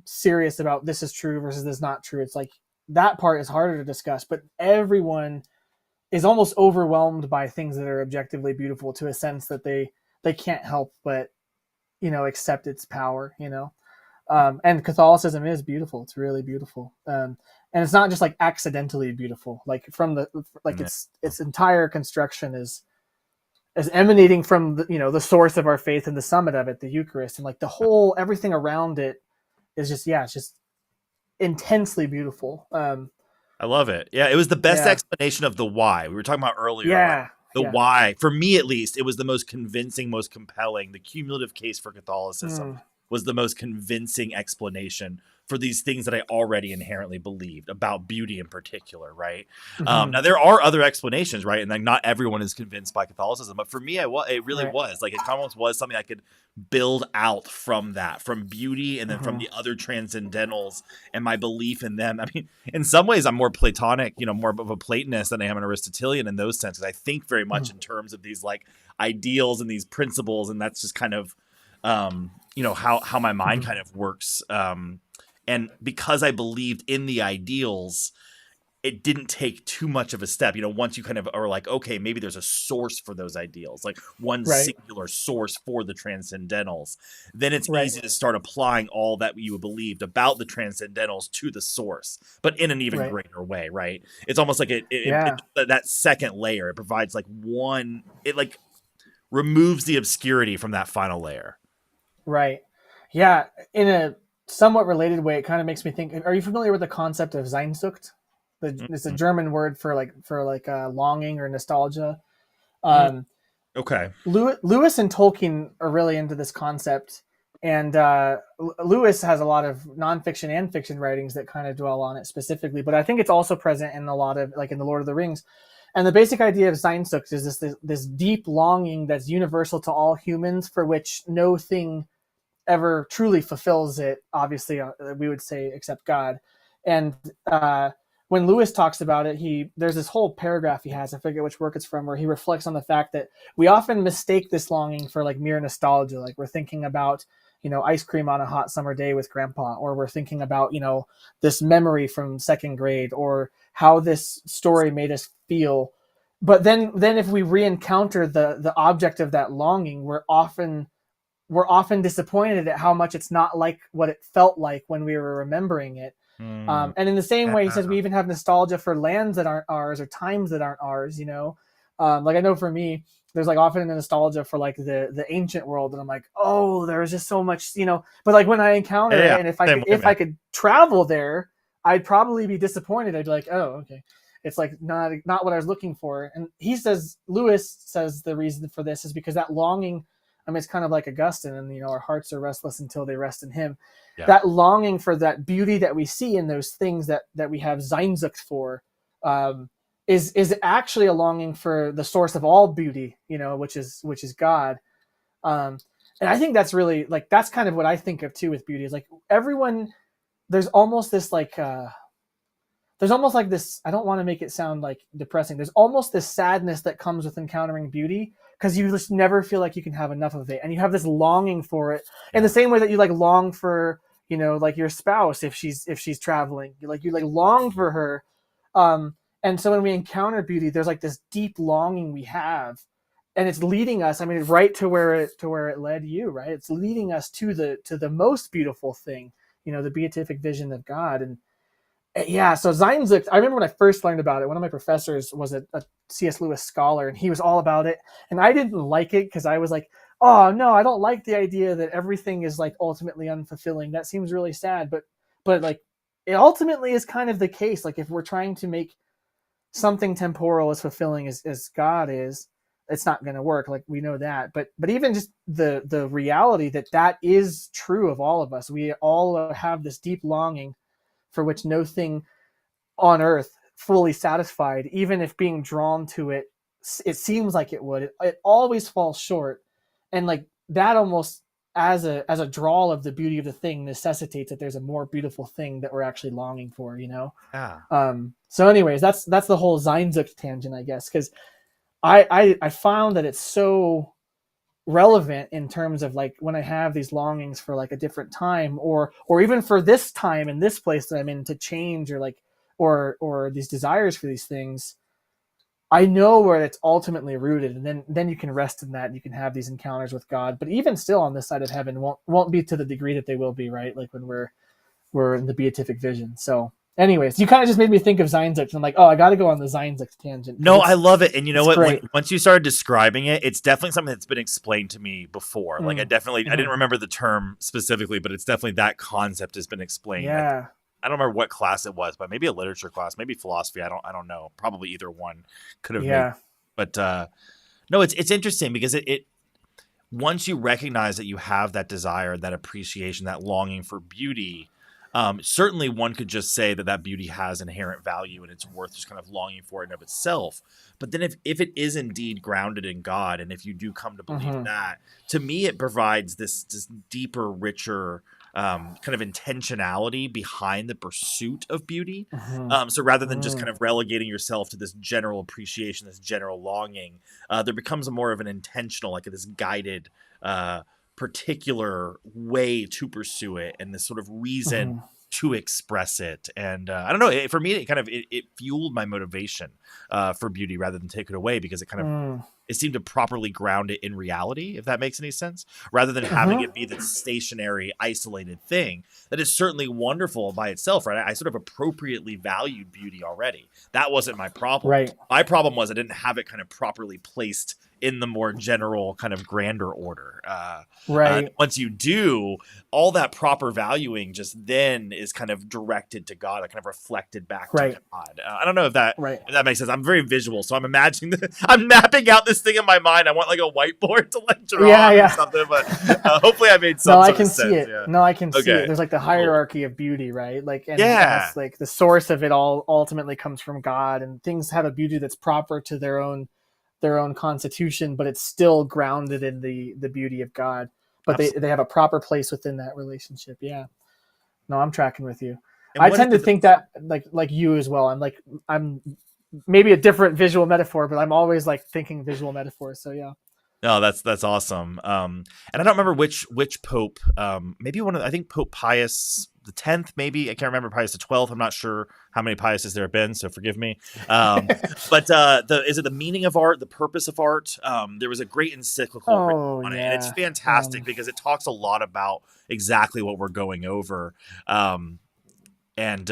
serious about this is true versus this is not true. It's like that part is harder to discuss but everyone is almost overwhelmed by things that are objectively beautiful to a sense that they can't help but accept its power. And Catholicism is beautiful. It's really beautiful, and it's not just like accidentally beautiful. Like from the like Yeah. its entire construction is emanating from the source of our faith and the summit of it, the Eucharist, and like the whole everything around it is just it's just intensely beautiful. I love it. Yeah, it was the best Yeah, explanation of the why. We were talking about earlier, like yeah, the yeah. why. For me, at least, it was the most convincing, most compelling. The cumulative case for Catholicism Mm, was the most convincing explanation for these things that I already inherently believed about beauty in particular, right? mm-hmm, Now there are other explanations, right? And like not everyone is convinced by Catholicism, but for me, it really right. was like it almost was something I could build out from that, from beauty, and then from Mm-hmm, the other transcendentals and my belief in them. I mean, in some ways, I'm more Platonic, more of a Platonist than I am an Aristotelian in those senses. I think very much mm-hmm, in terms of these like ideals and these principles, and that's just kind of how my mind mm-hmm. kind of works. And because I believed in the ideals, it didn't take too much of a step. Once you kind of are like, okay, maybe there's a source for those ideals, like one Right, singular source for the transcendentals, then it's right. easy to start applying all that you believed about the transcendentals to the source, but in an even Right. greater way, right? It's almost like Yeah. that second layer, it provides like it like removes the obscurity from that final layer. Right. Yeah. In a somewhat related way, it kind of makes me think. Are you familiar with the concept of Sehnsucht? It's a Mhm. German word for longing or nostalgia. Mm, Um, okay. Lewis and Tolkien are really into this concept, And Lewis has a lot of nonfiction and fiction writings that kind of dwell on it specifically, but I think it's also present in a lot of, like in the Lord of the Rings. And the basic idea of Sehnsucht is this deep longing that's universal to all humans, for which no thing ever truly fulfills it. Obviously, we would say except God. And when Lewis talks about it, there's this whole paragraph he has, I forget which work it's from, where he reflects on the fact that we often mistake this longing for like mere nostalgia. Like we're thinking about, ice cream on a hot summer day with grandpa, or we're thinking about, this memory from second grade, or how this story made us feel. But then if we re-encounter the object of that longing, we're often disappointed at how much it's not like what it felt like when we were remembering it. Mm. And in the same way, he says we Yeah. even have nostalgia for lands that aren't ours or times that aren't ours. Like I know for me, there's like often a nostalgia for like the ancient world, and I'm like, oh, there's just so much. But like when I encounter Yeah. it, and if I Same could way, if I man. could travel there, I'd probably be disappointed. I'd be like, oh, okay, it's like not what I was looking for. And Lewis says the reason for this is because that longing. I mean, it's kind of like Augustine, and our hearts are restless until they rest in Him. Yeah. That longing for that beauty that we see in those things that we have Sehnsucht for, is actually a longing for the source of all beauty, which is God. Um, and I think that's really like that's kind of what I think of too with beauty. Is like everyone, there's almost this like there's almost like this. I don't want to make it sound like depressing. There's almost this sadness that comes with encountering beauty, because you just never feel like you can have enough of it, and you have this longing for it in the Yeah. same way that you like long for like your spouse if she's traveling. You long for her. And so when we encounter beauty, there's like this deep longing we have, and it's leading us. I mean, right to where it led you, right? It's leading us to the most beautiful thing, the beatific vision of God. And yeah, so Sehnsucht, I remember when I first learned about it, one of my professors was a C.S. Lewis scholar, and he was all about it. And I didn't like it because I was like, oh, no, I don't like the idea that everything is like ultimately unfulfilling. That seems really sad. But like, it ultimately is kind of the case. Like, if we're trying to make something temporal as fulfilling as God is, it's not going to work. Like, we know that. But even just the reality that is true of all of us. We all have this deep longing for which no thing on earth fully satisfied, even if being drawn to it, it seems like it would. It always falls short, and like that almost as a drawl of the beauty of the thing necessitates that there's a more beautiful thing that we're actually longing for. Yeah. So, anyways, that's the whole Sehnsucht tangent, I guess, because I found that it's so relevant in terms of like when I have these longings for like a different time, or even for this time and this place that I'm in to change, or like or these desires for these things. I know where it's ultimately rooted, and then you can rest in that, and you can have these encounters with God. But even still, on this side of heaven, won't be to the degree that they will be, right? Like when we're in the beatific vision. So, anyways, you kind of just made me think of Sehnsucht, and I'm like, oh, I got to go on the Sehnsucht tangent because No, I it's love it. And you know it's what? great. Once you started describing it, it's definitely something that's been explained to me before. Like I didn't Mm-hmm. remember the term specifically, but it's definitely that concept has been explained. Yeah. I don't remember what class it was, but maybe a literature class, maybe philosophy. I don't know. Probably either one could have made. Yeah. But no, it's interesting because it once you recognize that you have that desire, that appreciation, that longing for beauty, certainly one could just say that beauty has inherent value and it's worth just kind of longing for it in of itself. But then if it is indeed grounded in God, and if you do come to believe Mm-hmm. that, to me it provides this deeper, richer kind of intentionality behind the pursuit of beauty. Mm-hmm. So rather than just kind Mm. of relegating yourself to this general appreciation, this general longing, there becomes a more of an intentional, like this guided, particular way to pursue it, and this sort of reason Mm-hmm. to express it. And I don't know, for me, it fueled my motivation for beauty rather than take it away, because Mm. it seemed to properly ground it in reality, if that makes any sense, rather than having Mm-hmm. it be this stationary, isolated thing that is certainly wonderful by itself, right? I sort of appropriately valued beauty already. That wasn't my problem. Right. My problem was I didn't have it kind of properly placed in the more general kind of grander order. Right. Once you do, all that proper valuing just then is kind of directed to God, like kind of reflected back to Right. God. I don't know if that Right. makes sense. I'm very visual, so I'm imagining I'm mapping out this thing in my mind. I want like a whiteboard to like draw Yeah. on or Yeah. something, but hopefully I made No, some I sort of can see sense. it. Yeah. No, I can see it. Okay. There's like the Cool. hierarchy of beauty, right? Like, and Yeah. it's like the source of it all ultimately comes from God, and things have a beauty that's proper to their own constitution, but it's still grounded in the beauty of God. But they Absolutely. have a proper place within that relationship. Yeah. No, I'm tracking with you. And I what is tend to it? think that like you as well. I'm maybe a different visual metaphor, but I'm always like thinking visual metaphors. So yeah. No, that's awesome. And I don't remember which pope. Maybe one of I think Pope Pius the 10th. Maybe I can't remember Pius the 12th. I'm not sure how many Piuses there have been, so forgive me. But is it the meaning of art, the purpose of art? There was a great encyclical written Oh on it, and it's yeah. fantastic because it talks a lot about exactly what we're going over. And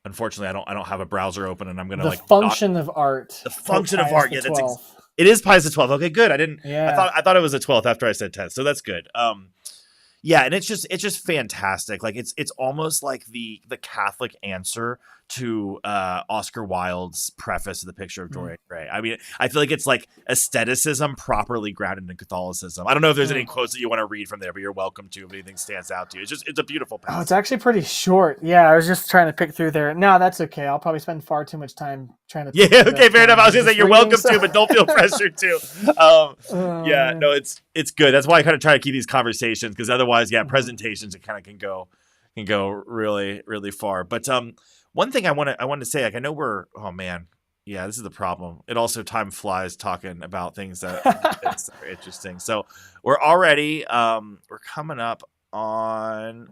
unfortunately, I don't have a browser open, and I'm gonna The like not function of art. the Pope function of Pius art. the Yeah, Twelfth. it is Pius the 12th. Okay, good. I didn't. Yeah. I thought it was the 12th after I said 10th, so that's good. Yeah, and it's just fantastic. Like it's almost like the Catholic answer to Oscar Wilde's preface to The Picture of Mm. Dorian Gray. I mean, I feel like it's like aestheticism properly grounded in Catholicism. I don't know if there's any Mm. quotes that you want to read from there, but you're welcome to if anything stands out to you. It's a beautiful Oh, it's passage. actually pretty short. Yeah, I was just trying to pick through there. No, that's okay. I'll probably spend far too much time trying to Yeah, pick through okay, that fair enough. than I was gonna say just you're reading. welcome So, to, but don't feel pressured to. Um, oh yeah, man. no, it's good. That's why I kind of try to keep these conversations because otherwise, yeah, Mhm. presentations it kind of can go really really far. But one thing I wanted to say, like I know we're oh man, yeah, this is the problem. It also time flies talking about things that are interesting. So we're coming up on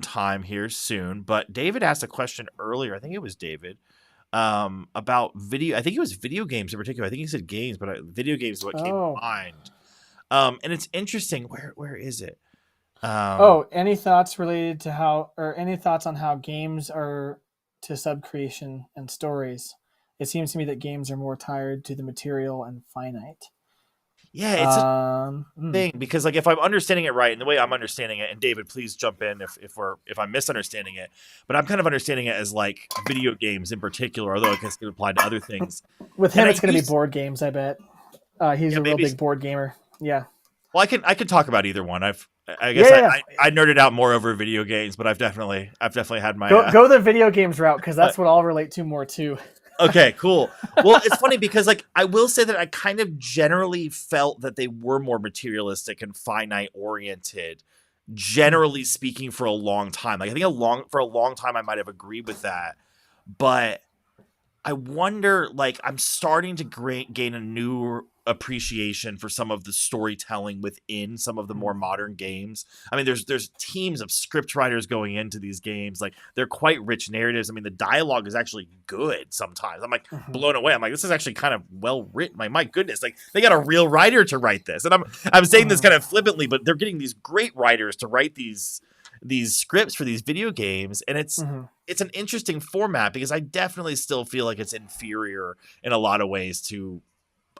time here soon. But David asked a question earlier. I think it was David about video. I think it was video games in particular. I think he said games, but video games is what came to Oh. mind. And it's interesting. Where is it? Oh, any thoughts related to how, or any thoughts on how games are to subcreation and stories? It seems to me that games are more tied to the material and finite. Yeah, it's a Mm. thing because like if I'm understanding it right, and the way I'm understanding it, and David, please jump in if I'm misunderstanding it. But I'm kind of understanding it as like video games in particular, although I guess it could apply to other things. With And him, it's going to be board games, I bet. He's yeah, a real maybe. big board gamer. Yeah. Well, I can talk about either one. I Yeah, guess yeah, yeah. I nerded out more over video games, but I've definitely had my Go the video games route because that's what I'll relate to more too. Okay, cool. Well, it's funny because like I will say that I kind of generally felt that they were more materialistic and finite oriented, Mm. generally speaking, for a long time. Like I think for a long time I might have agreed with that, but I wonder, like, I'm starting to gain a new appreciation for some of the storytelling within some of the more Mm. modern games. I mean, there's teams of script writers going into these games. Like, they're quite rich narratives. I mean, the dialogue is actually good sometimes. I'm like Mhm. blown away. I'm like, this is actually kind of well written. My goodness, like they got a real writer to write this. And I'm saying this Mhm. kind of flippantly, but they're getting these great writers to write these scripts for these video games, and Mhm. it's an interesting format because I definitely still feel like it's inferior in a lot of ways to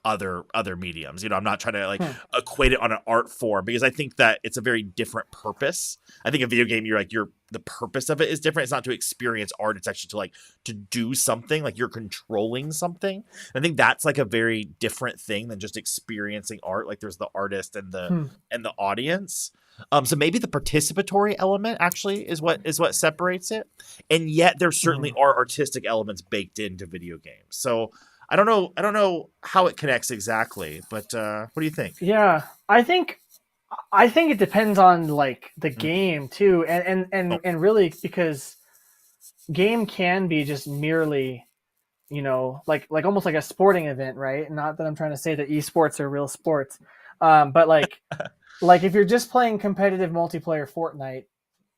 other mediums. I'm not trying to like Hmm. equate it on an art form because I think that it's a very different purpose. I think a video game, the purpose of it is different. It's not to experience art. It's actually to like to do something, like you're controlling something. I think that's like a very different thing than just experiencing art. Like there's the artist and the Hmm. audience. So maybe the participatory element actually is what separates it, and yet there certainly Mhm. are artistic elements baked into video games. So I don't know how it connects exactly, but what do you think? Yeah, I think it depends on like the Mm. game too, and Oh, and and really because game can be just merely like almost like a sporting event, right? Not that I'm trying to say that esports are real sports, but like if you're just playing competitive multiplayer Fortnite,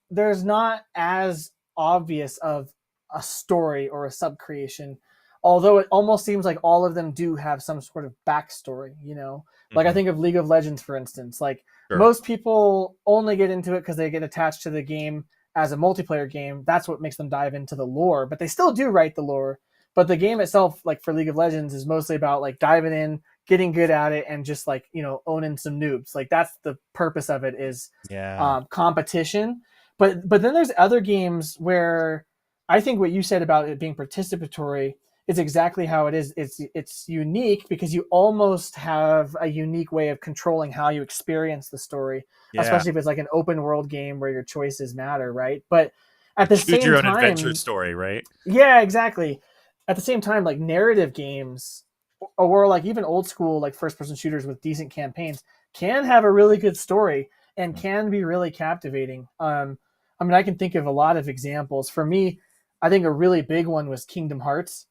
there's not as obvious of a story or a sub creation, although it almost seems like all of them do have some sort of backstory. Like I hmm. think of League of Legends, for instance. Like Sure. most people only get into it because they get attached to the game as a multiplayer game. That's what makes them dive into the lore, but they still do write the lore. But the game itself, like for League of Legends, is mostly about like diving in, getting good at it and just like, owning some noobs. Like that's the purpose of it is Yeah. competition. But then there's other games where I think what you said about it being participatory is exactly how it is. It's unique because you almost have a unique way of controlling how you experience the story, Yeah. especially if it's like an open world game where your choices matter, right? But at the Choose same your own adventure time, story, right? yeah, exactly. At the same time, like narrative games or like even old school like first person shooters with decent campaigns can have a really good story and can be really captivating. I mean, I can think of a lot of examples. For me, I think a really big one was Kingdom Hearts.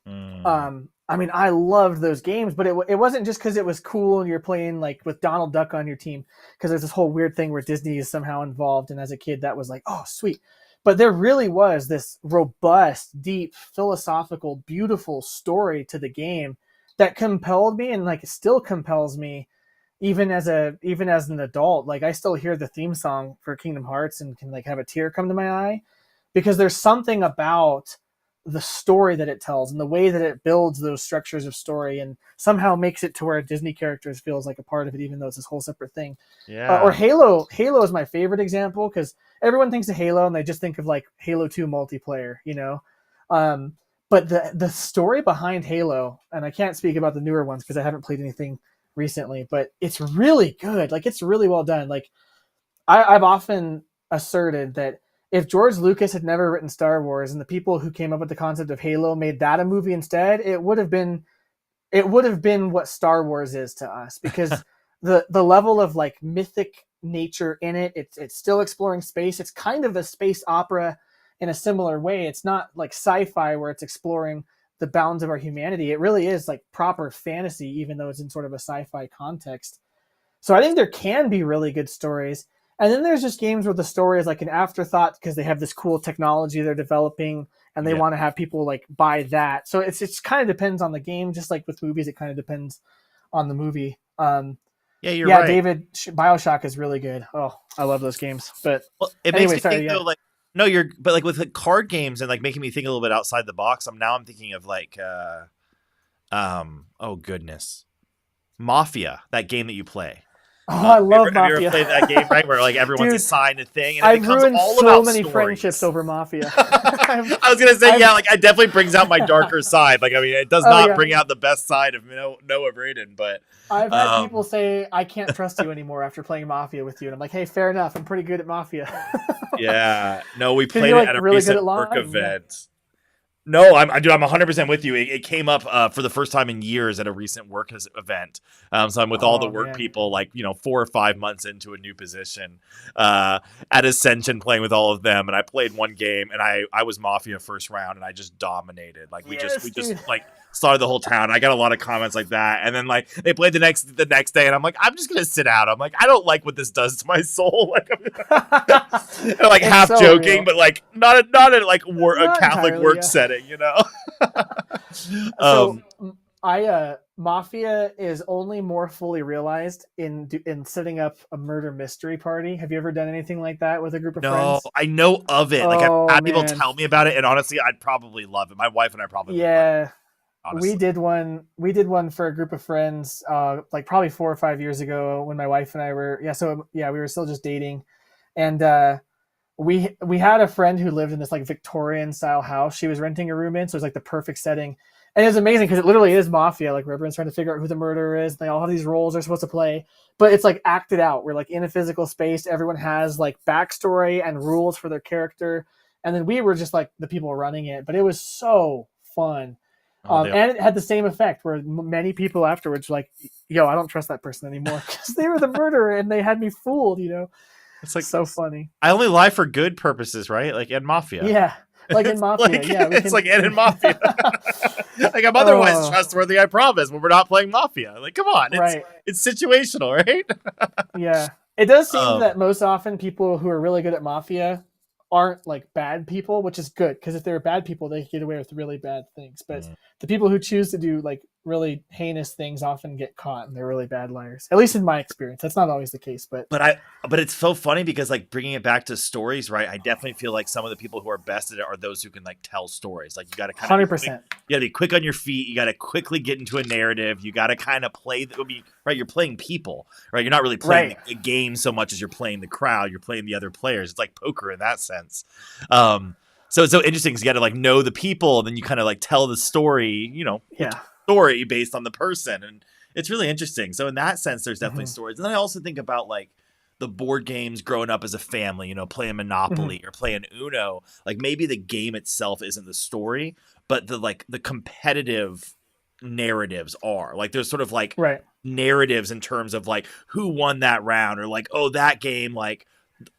Mm. I mean, I loved those games, but it wasn't just because it was cool and you're playing like with Donald Duck on your team. Because there's this whole weird thing where Disney is somehow involved, and as a kid, that was like, oh, sweet. But there really was this robust, deep, philosophical, beautiful story to the game that compelled me, and like it still compels me, even as an adult. Like I still hear the theme song for Kingdom Hearts and can like have a tear come to my eye because there's something about the story that it tells and the way that it builds those structures of story and somehow makes it to where Disney characters feels like a part of it, even though it's this whole separate thing. Or Yeah. Halo is my favorite example because everyone thinks of Halo and they just think of like Halo 2 multiplayer, um, but the story behind Halo, and I can't speak about the newer ones because I haven't played anything recently, but it's really good. Like it's really well done. Like I've often asserted that if George Lucas had never written Star Wars and the people who came up with the concept of Halo made that a movie instead, it would have been what Star Wars is to us because the level of like mythic nature in it, it's still exploring space. It's kind of a space opera in a similar way. It's not like sci-fi where it's exploring the bounds of our humanity. It really is like proper fantasy, even though it's in sort of a sci-fi context. So I think there can be really good stories. And then there's just games where the story is like an afterthought because they have this cool technology they're developing and they Yeah. want to have people like buy that. So it's kind of depends on the game, just like with movies, it kind of depends on the movie. Yeah, you're Yeah, right. David, Bioshock is really good. Oh, I love those games. But Well, it makes anyway, me sorry. think Yeah. though, like, no, but like with the card games and like making me think a little bit outside the box. I'm thinking of like, oh goodness, Mafia, that game that you play. Oh, I love Have you ever Mafia. played that game, right? Where like everyone's Dude, assigned a thing, and it I've becomes ruined all so about many friendships stories. over Mafia. I was gonna say, I've, yeah, like I definitely brings out my darker side. Like, I mean, it does oh not yeah, bring out the best side of Noah Braden, but I've had people um, say I can't trust you anymore after playing Mafia with you, and I'm like, hey, fair enough. I'm pretty good at Mafia yeah, no, we because played you're it like at a really good at recent work lying. Yeah. event. No, I'm 100% with you. It came up for the first time in years at a recent event. So I'm with all the Oh work man. people, like 4 or 5 months into a new position at Ascension, playing with all of them. And I played one game, and I was Mafia first round, and I just dominated. Like Yes, we dude. just like started the whole town. I got a lot of comments like that, and then like they played the next day, and I'm like, I'm just gonna sit out. I'm like, I don't like what this does to my soul. Like It's half so joking, real. but like not in like a Not Catholic entirely, work yeah. setting, So um, I Mafia is only more fully realized in setting up a murder mystery party. Have you ever done anything like that with a group of no, friends? I know of it. Like I've Oh had people man. tell me about it, and honestly, I'd probably love it. My wife and I probably would like it, Yeah. We honestly. did one. We did one for a group of friends, like probably 4 or 5 years ago when my wife and I were. Yeah, so yeah, we were still just dating, and we had a friend who lived in this like Victorian style house. She was renting a room in, so it was like the perfect setting, and it was amazing because it literally is mafia. Like where everyone's trying to figure out who the murderer is. They all have these roles they're supposed to play, but it's like acted out. We're like in a physical space. Everyone has like backstory and rules for their character, and then we were just like the people running it. But it was so fun. Oh, they And it had the same effect where many people afterwards were like, yo, I don't trust that person anymore because they were the murderer and they had me fooled. it's like So funny. I only lie for good purposes, right? Like in Mafia, Yeah, like in it's Mafia. like Yeah, we it's can. like and in Mafia. Like I'm otherwise Oh, trustworthy, I promise. When we're not playing Mafia, like come on, right. it's situational, right? Yeah. It does seem um, that most often people who are really good at Mafia aren't like bad people, which is good because if they were bad people, they could get away with really bad things. But mm, the people who choose to do like really heinous things often get caught, and they're really bad liars. At least in my experience, that's not always the case, but But it's so funny because like bringing it back to stories, right? I definitely feel like some of the people who are best at it are those who can like tell stories. Like you got to kind of be quick, 100%. you got to be quick on your feet. You got to quickly get into a narrative. You got to kind of play right. You're playing people, right? You're not really playing Right. the game so much as you're playing the crowd. You're playing the other players. It's like poker in that sense. So it's so interesting because you got to like know the people, and then you kind of like tell the story. Yeah. Story based on the person, and it's really interesting. So in that sense, there's definitely stories. And then I also think about like the board games growing up as a family, playing Monopoly or playing Uno. Like maybe the game itself isn't the story, but the competitive narratives are. Like there's sort of like Right. narratives in terms of like who won that round, or like, oh, that game, like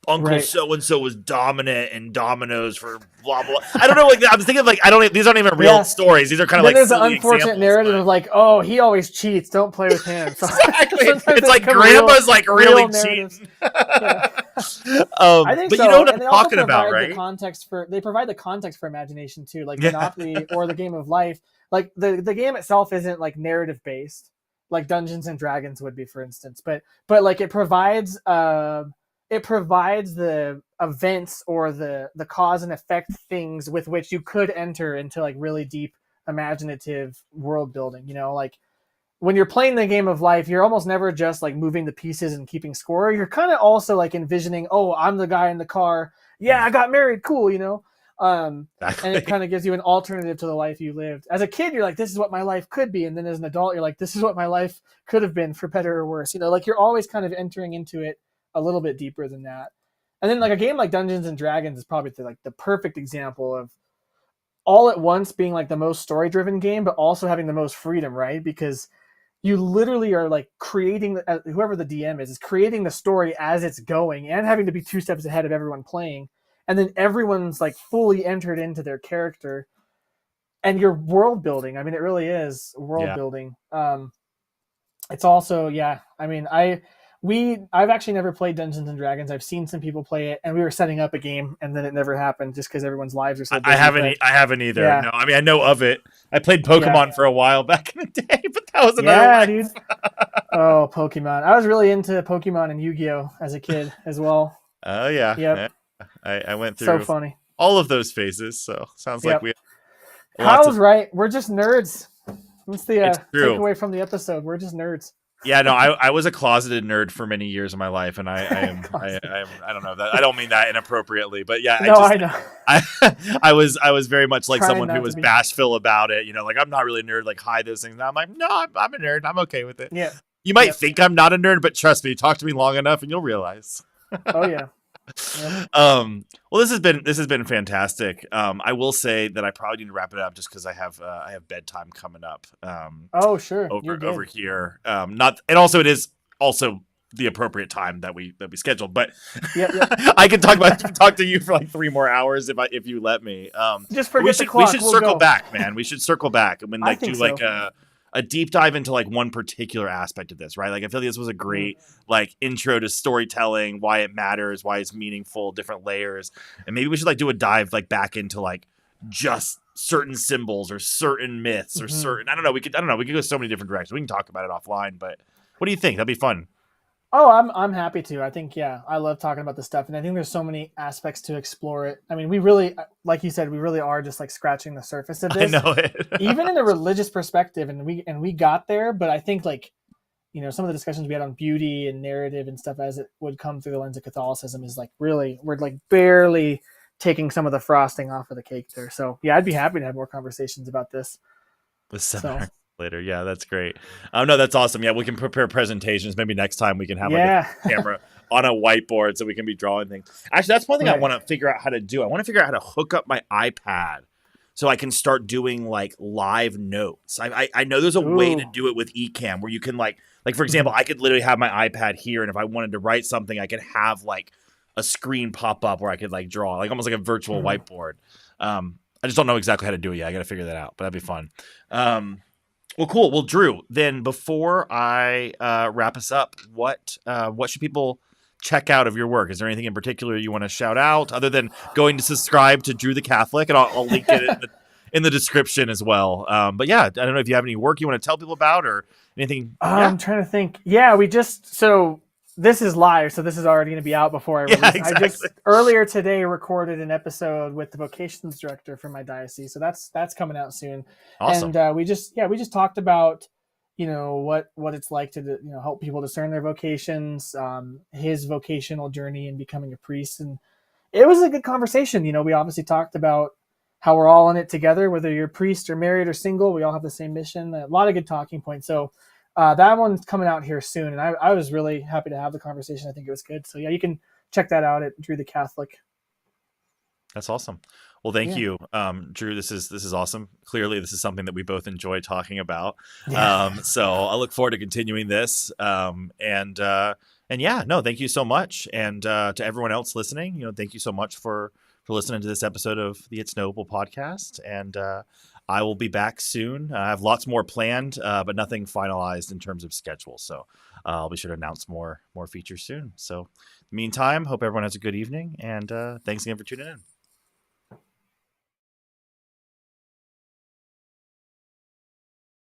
Uncle so and so was dominant in dominoes for blah blah. I don't know. Like I'm thinking of like these aren't even real stories. These are kind of like there's an silly unfortunate narrative of like, oh, he always cheats. Don't play with him. So exactly. It's like grandma's like really cheating. Yeah. I think but so. You know what and I'm talking about, right? They provide the context for imagination too, like Monopoly or the Game of Life. Like the game itself isn't like narrative based, like Dungeons and Dragons would be, for instance. But like it provides the events or the cause and effect things with which you could enter into like really deep imaginative world building. Like when you're playing the Game of Life, you're almost never just like moving the pieces and keeping score. You're kind of also like envisioning, oh, I'm the guy in the car. Yeah, I got married. Cool, And it kind of gives you an alternative to the life you lived. As a kid, you're like, this is what my life could be. And then as an adult, you're like, this is what my life could have been, for better or worse. Like you're always kind of entering into it a little bit deeper than that. And then like a game like Dungeons and Dragons is probably the perfect example of all at once being like the most story driven game, but also having the most freedom, right? Because you literally are like creating, whoever the DM is creating the story as it's going and having to be 2 steps ahead of everyone playing. And then everyone's like fully entered into their character and your world building. I mean, it really is world building. It's also, I've actually never played Dungeons and Dragons. I've seen some people play it, and we were setting up a game, and then it never happened just because everyone's lives are so busy. I haven't either. Yeah. No, I mean I know of it. I played Pokemon for a while back in the day, but that was another life. Dude. Oh, Pokemon! I was really into Pokemon and Yu-Gi-Oh as a kid as well. Oh yeah. Yep. I went through so funny all of those phases. So sounds like we. Kyle's right. We're just nerds. That's the takeaway from the episode. We're just nerds. Yeah, no, I was a closeted nerd for many years of my life, and I don't know that I don't mean that inappropriately, but yeah, I know. I was very much like someone who was bashful about it, like I'm not really a nerd, like hide those things. Now I'm like, no, I'm a nerd. I'm okay with it. Yeah. You might think I'm not a nerd, but trust me, talk to me long enough and you'll realize. Oh yeah. Well, this has been fantastic. I will say that I probably need to wrap it up just because I have bedtime coming up. Oh sure, over here. And also it is also the appropriate time that we scheduled. But I can talk to you for like 3 more hours if you let me. Just forget the clock. We should circle back, man. We should circle back and like do like a deep dive into like one particular aspect of this, right? Like I feel like this was a great like intro to storytelling, why it matters, why it's meaningful, different layers. And maybe we should like do a dive like back into like just certain symbols or certain myths or certain, I don't know, we could go so many different directions. We can talk about it offline, but what do you think? That'd be fun. Oh, I'm happy to. I think, I love talking about this stuff. And I think there's so many aspects to explore it. I mean, we really, like you said, we really are just like scratching the surface of this. I know it. Even in a religious perspective, and we got there, but I think like, some of the discussions we had on beauty and narrative and stuff as it would come through the lens of Catholicism is like really, we're like barely taking some of the frosting off of the cake there. So yeah, I'd be happy to have more conversations about this. Later. Yeah, that's great. No, that's awesome. Yeah, we can prepare presentations. Maybe next time we can have like a camera on a whiteboard so we can be drawing things. Actually, that's one thing I want to figure out how to do. I want to figure out how to hook up my iPad so I can start doing like live notes. I know there's a way to do it with Ecamm where you can like for example, I could literally have my iPad here, and if I wanted to write something, I could have like a screen pop up where I could like draw, like almost like a virtual whiteboard. I just don't know exactly how to do it yet. I got to figure that out, but that'd be fun. Well, cool. Well, Drew, then before I wrap us up, what should people check out of your work? Is there anything in particular you want to shout out other than going to subscribe to Drew the Catholic? And I'll link it in the description as well. But yeah, I don't know if you have any work you want to tell people about or anything. Yeah. I'm trying to think. Yeah, we just so this is live, so this is already going to be out before I Yeah, release it. I exactly. just earlier today recorded an episode with the vocations director for my diocese, so that's coming out soon. Awesome. And we just talked about what it's like to help people discern their vocations, his vocational journey in becoming a priest, and it was a good conversation. We obviously talked about how we're all in it together, whether you're a priest or married or single. We all have the same mission. A lot of good talking points. So that one's coming out here soon, and I was really happy to have the conversation. I think it was good. So yeah, you can check that out at Drew the Catholic. That's awesome. Well, thank Yeah, you, Drew. This is awesome. Clearly, this is something that we both enjoy talking about. yeah, So I look forward to continuing this. And yeah, no, thank you so much. And to everyone else listening, thank you so much for listening to this episode of the It's Knowable podcast. And I will be back soon. I have lots more planned, but nothing finalized in terms of schedule. So I'll be sure to announce more features soon. So, meantime, hope everyone has a good evening, and thanks again for tuning in.